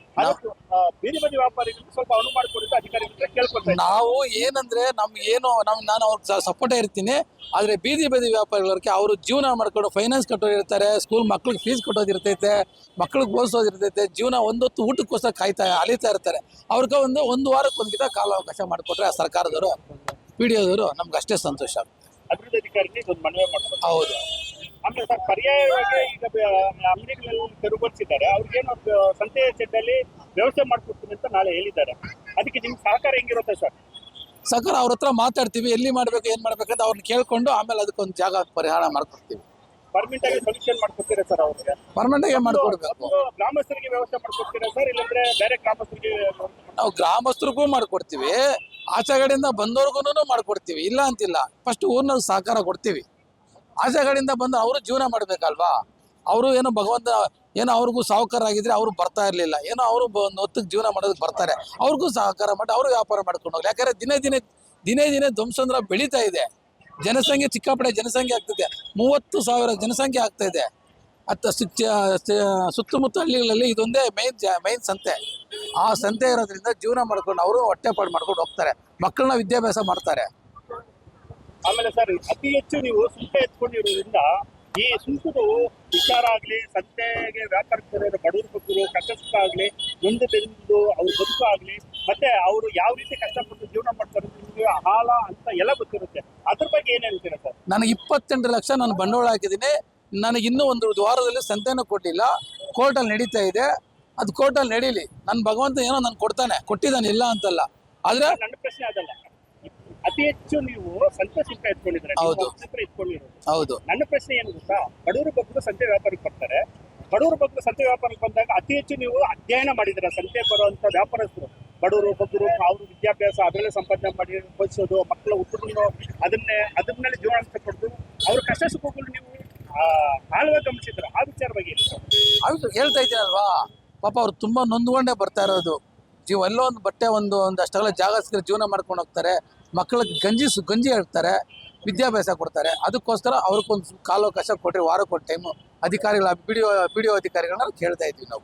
D: ಬೀದಿ ಬದಿ ವ್ಯಾಪಾರಿಗಳಿಗೆ ಸ್ವಲ್ಪ ಅನುವು ಮಾಡಿಕೊಡಿದ್ರೆ ಅಧಿಕಾರಿಗಳಿಗೆ ಕೇಳ್ಕೊಳ್ತಾರೆ.
F: ನಾವು ಏನಂದ್ರೆ ನಾನು ಅವ್ರಿಗೆ ಸಪೋರ್ಟ್ ಇರ್ತೀನಿ. ಆದ್ರೆ ಬೀದಿ ಬದಿ ವ್ಯಾಪಾರಿಗಳಿಗೆ ಅವರು ಜೀವನ ಮಾಡ್ಕೊಂಡು ಫೈನಾನ್ಸ್ ಕಟ್ಟೋರು ಇರ್ತಾರೆ, ಸ್ಕೂಲ್ ಮಕ್ಳಿಗೆ ಫೀಸ್ ಕಟ್ಟೋದಿರ್ತೈತೆ, ಮಕ್ಳಿಗೆ ಓದಿಸೋದಿರ್ತೈತೆ, ಜೀವನ ಒಂದೊತ್ತು ಊಟಕ್ಕೋಸ್ಕರ ಅಲಿತಾ ಇರ್ತಾರೆ. ಅವ್ರಿಗೆ ಒಂದು ವಾರಕ್ಕೆ 1 ದಿನ ಕಾಲಾವಕಾಶ ಮಾಡಿಕೊಟ್ರೆ ಆ ಸರ್ಕಾರದವರು, PDOದವರು ನಮ್ಗೆ ಅಷ್ಟೇ ಸಂತೋಷ ಆಗುತ್ತೆ.
D: ಅಭಿವೃದ್ಧಿ ಅಧಿಕಾರಿಗೆ ಒಂದು ಮನವಿ ಮಾಡ್ತಾರೆ.
F: ಹೌದು.
D: ಆಮೇಲೆ ಸರ್, ಪರ್ಯಾಯವಾಗಿ ಈಗ ಅಂಗಡಿಗಳಲ್ಲಿ ತೆರವುಗೊಳಿಸಿದ್ದಾರೆ, ಅವ್ರಿಗೇನು ಸಂತೆ ಚೆಡ್ಡಲ್ಲಿ ವ್ಯವಸ್ಥೆ ಮಾಡ್ಕೊಡ್ತೀನಿ ಅಂತ ನಾಳೆ ಹೇಳಿದ್ದಾರೆ. ಅದಕ್ಕೆ ನಿಮ್ಗೆ ಸಹಕಾರ ಹೆಂಗಿರುತ್ತೆ ಸರ್?
F: ಸಹಕಾರ ಅವ್ರ ಹತ್ರ ಮಾತಾಡ್ತೀವಿ, ಎಲ್ಲಿ ಮಾಡ್ಬೇಕು ಏನ್ ಮಾಡ್ಬೇಕಂತ ಅವ್ರನ್ನ ಕೇಳ್ಕೊಂಡು ಆಮೇಲೆ ಅದಕ್ಕೊಂದು ಜಾಗ ಪರಿಹಾರ ಮಾಡ್ಕೊಡ್ತೀವಿ.
D: ಪರ್ಮನೆಂಟ್ ಆಗಿ ಸೊಲ್ಯೂಷನ್ ಮಾಡ್ಕೊಡ್ತೀರಾ ಸರ್ ಅವ್ರಿಗೆ?
F: ಪರ್ಮನೆಂಟ್ ಆಗಿ ಮಾಡ್ಕೊಡ್ಬೇಕು.
D: ಗ್ರಾಮಸ್ಥರಿಗೆ ವ್ಯವಸ್ಥೆ ಮಾಡ್ಕೊಡ್ತೀರಾ ಸರ್, ಇಲ್ಲಾಂದ್ರೆ ಬೇರೆ ಗ್ರಾಮಸ್ಥರಿಗೆ
F: ನಾವು ಗ್ರಾಮಸ್ಥರಿಗೂ ಮಾಡ್ಕೊಡ್ತೀವಿ, ಆಚೆಗಡೆಯಿಂದ ಬಂದವ್ರಿಗೂ ಮಾಡ್ಕೊಡ್ತೀವಿ, ಇಲ್ಲ ಅಂತಿಲ್ಲ. ಫಸ್ಟ್ ಊರಿನಲ್ಲಿ ಸಹಕಾರ ಕೊಡ್ತೀವಿ. ಆಚೆಗಡೆಯಿಂದ ಬಂದು ಅವರು ಜೀವನ ಮಾಡ್ಬೇಕಲ್ವಾ. ಅವರು ಏನೋ ಭಗವಂತ ಏನೋ ಅವ್ರಿಗೂ ಸಾಹುಕಾರ ಆಗಿದ್ರೆ ಅವ್ರು ಬರ್ತಾ ಇರಲಿಲ್ಲ, ಏನೋ ಅವರು ಒಂದು ಹೊತ್ತಿಗೆ ಜೀವನ ಮಾಡೋದಕ್ಕೆ ಬರ್ತಾರೆ, ಅವ್ರಿಗೂ ಸಹಕಾರ ಮಾಡಿ ಅವರು ವ್ಯಾಪಾರ ಮಾಡ್ಕೊಂಡು ಹೋಗ್ಲಿ. ಯಾಕಂದ್ರೆ ದಿನೇ ದಿನೇ ಧ್ವಂಸಂದ್ರ ಬೆಳೀತಾ ಇದೆ. ಜನಸಂಖ್ಯೆ ಸಿಕ್ಕಾಪಟ್ಟೆ ಜನಸಂಖ್ಯೆ ಆಗ್ತಿದೆ. 30,000 ಜನಸಂಖ್ಯೆ ಆಗ್ತಾ ಇದೆ. ಸುತ್ತಮುತ್ತ ಹಳ್ಳಿಗಳಲ್ಲಿ ಇದೊಂದೇ ಮೈನ್ ಸಂತೆ. ಆ ಸಂತೆ ಇರೋದ್ರಿಂದ ಜೀವನ ಮಾಡ್ಕೊಂಡು ಅವರು ಹೊಟ್ಟೆಪಾಡು ಮಾಡ್ಕೊಂಡು ಹೋಗ್ತಾರೆ, ಮಕ್ಕಳನ್ನ ವಿದ್ಯಾಭ್ಯಾಸ ಮಾಡ್ತಾರೆ.
D: ಆಮೇಲೆ ಸರ್ ಅತಿ ಹೆಚ್ಚು ನೀವು ಸುಂಕ ಎತ್ಕೊಂಡಿರೋದ್ರಿಂದ ಈ ಸುಂಕದ ವಿಚಾರ ಆಗ್ಲಿ, ಸಂತೆಗೆ ವ್ಯಾಪಾರಕ್ಕೆ ಬರೋರು ಬಡವರು ಬಗ್ಗರು ಕಷ್ಟ ಸುಖ ಆಗ್ಲಿ, ಒಂದು ಬೆಂದು ಅವ್ರ ಬದುಕು ಆಗ್ಲಿ, ಮತ್ತೆ ಅವರು ಯಾವ ರೀತಿ ಕಷ್ಟಪಟ್ಟು ಜೀವನ ಮಾಡ್ತಾರೆ ನಿಮ್ಗೆ ಹಾಲ ಅಂತ ಎಲ್ಲ ಗೊತ್ತಿರುತ್ತೆ. ಅದ್ರ ಬಗ್ಗೆ ಏನ್ ಹೇಳ್ತೀರಾ ಸರ್?
F: ನನಗೆ 28 ಲಕ್ಷ ನಾನು ಬಂಡವಾಳ ಹಾಕಿದ್ದೀನಿ. ನನಗೆ ಇನ್ನೂ ಒಂದು ವಾರದಲ್ಲಿ ಸಂತೆನೂ ಕೊಟ್ಟಿಲ್ಲ. ಕೋರ್ಟಲ್ಲಿ ನಡೀತಾ ಇದೆ. ಅದು ಕೋರ್ಟಲ್ಲಿ ನಡೀಲಿ. ನನ್ನ ಭಗವಂತ ಏನೋ ನಾನು ಕೊಟ್ಟಿದ್ದಾನೆ, ಇಲ್ಲ ಅಂತಲ್ಲ. ಆದ್ರೆ
D: ನನ್ನ ಪ್ರಶ್ನೆ ಅದಲ್ಲ, ಅತಿ ಹೆಚ್ಚು ನೀವು ಸಂತೆ ಸುಂಕ ಎತ್ಕೊಂಡಿದ್ರೆ
F: ಹೌದು.
D: ಎತ್ಕೊಂಡಿರೋದು.
F: ಹೌದು.
D: ನನ್ನ ಪ್ರಶ್ನೆ ಏನು ಗೊತ್ತಾ, ಬಡವರು ಬಗ್ಗರು ಸಂತೆ ವ್ಯಾಪಾರಕ್ಕೆ ಬರ್ತಾರೆ. ಬಡವರು ಬಗ್ಗರು ಸಂತೆ ವ್ಯಾಪಾರಕ್ಕೆ ಬಂದಾಗ ಅತಿ ಹೆಚ್ಚು ನೀವು ಅಧ್ಯಯನ ಮಾಡಿದಿರ. ಸಂತೆ ಬರುವಂತ ವ್ಯಾಪಾರಸ್ಥರು ಬಡವರು ಬಗ್ಗರು ಅವರು ವಿದ್ಯಾಭ್ಯಾಸ ಅದರಲ್ಲೇ ಸಂಪಾದನೆ ಮಾಡಿ ಓದಿಸೋದು, ಮಕ್ಕಳ ಹುಟ್ಟುಗಳನ್ನು ಅದ್ರ ಮೇಲೆ ಜೀವನ ಪಡೆದು ಅವ್ರ ಕಷ್ಟ ಸುಖಗಳು ನೀವು ಆಳವಾಗಿ ಗಮನಿಸಿದ್ರು. ಆ ವಿಚಾರ ಬಗ್ಗೆ
F: ಹೌದು, ಹೇಳ್ತಾ ಇದ್ದೀನಲ್ವಾ. ಪಾಪ ಅವ್ರು ತುಂಬಾ ನೊಂದ್ಕೊಂಡೇ ಬರ್ತಾ ಇರೋದು. ಎಲ್ಲೋ ಒಂದು ಬಟ್ಟೆ ಒಂದಷ್ಟೆಲ್ಲ ಜಾಗ ಸಿಕ್ಕರೆ ಜೀವನ ಮಾಡ್ಕೊಂಡು ಹೋಗ್ತಾರೆ. ಮಕ್ಕಳಿಗೆ ಗಂಜಿ ಹೇಳ್ತಾರೆ, ವಿದ್ಯಾಭ್ಯಾಸ ಕೊಡ್ತಾರೆ. ಅದಕ್ಕೋಸ್ಕರ ಅವ್ರಿಗೊಂದು ಕಾಲಾವಕಾಶ ಕೊಟ್ಟರೆ ವಾರಕ್ಕೊಂದು ಟೈಮು ಅಧಿಕಾರಿಗಳ ಪಿ ಡಿ ಒ ಅಧಿಕಾರಿಗಳನ್ನ ಕೇಳ್ತಾ ಇದ್ವಿ ನಾವು.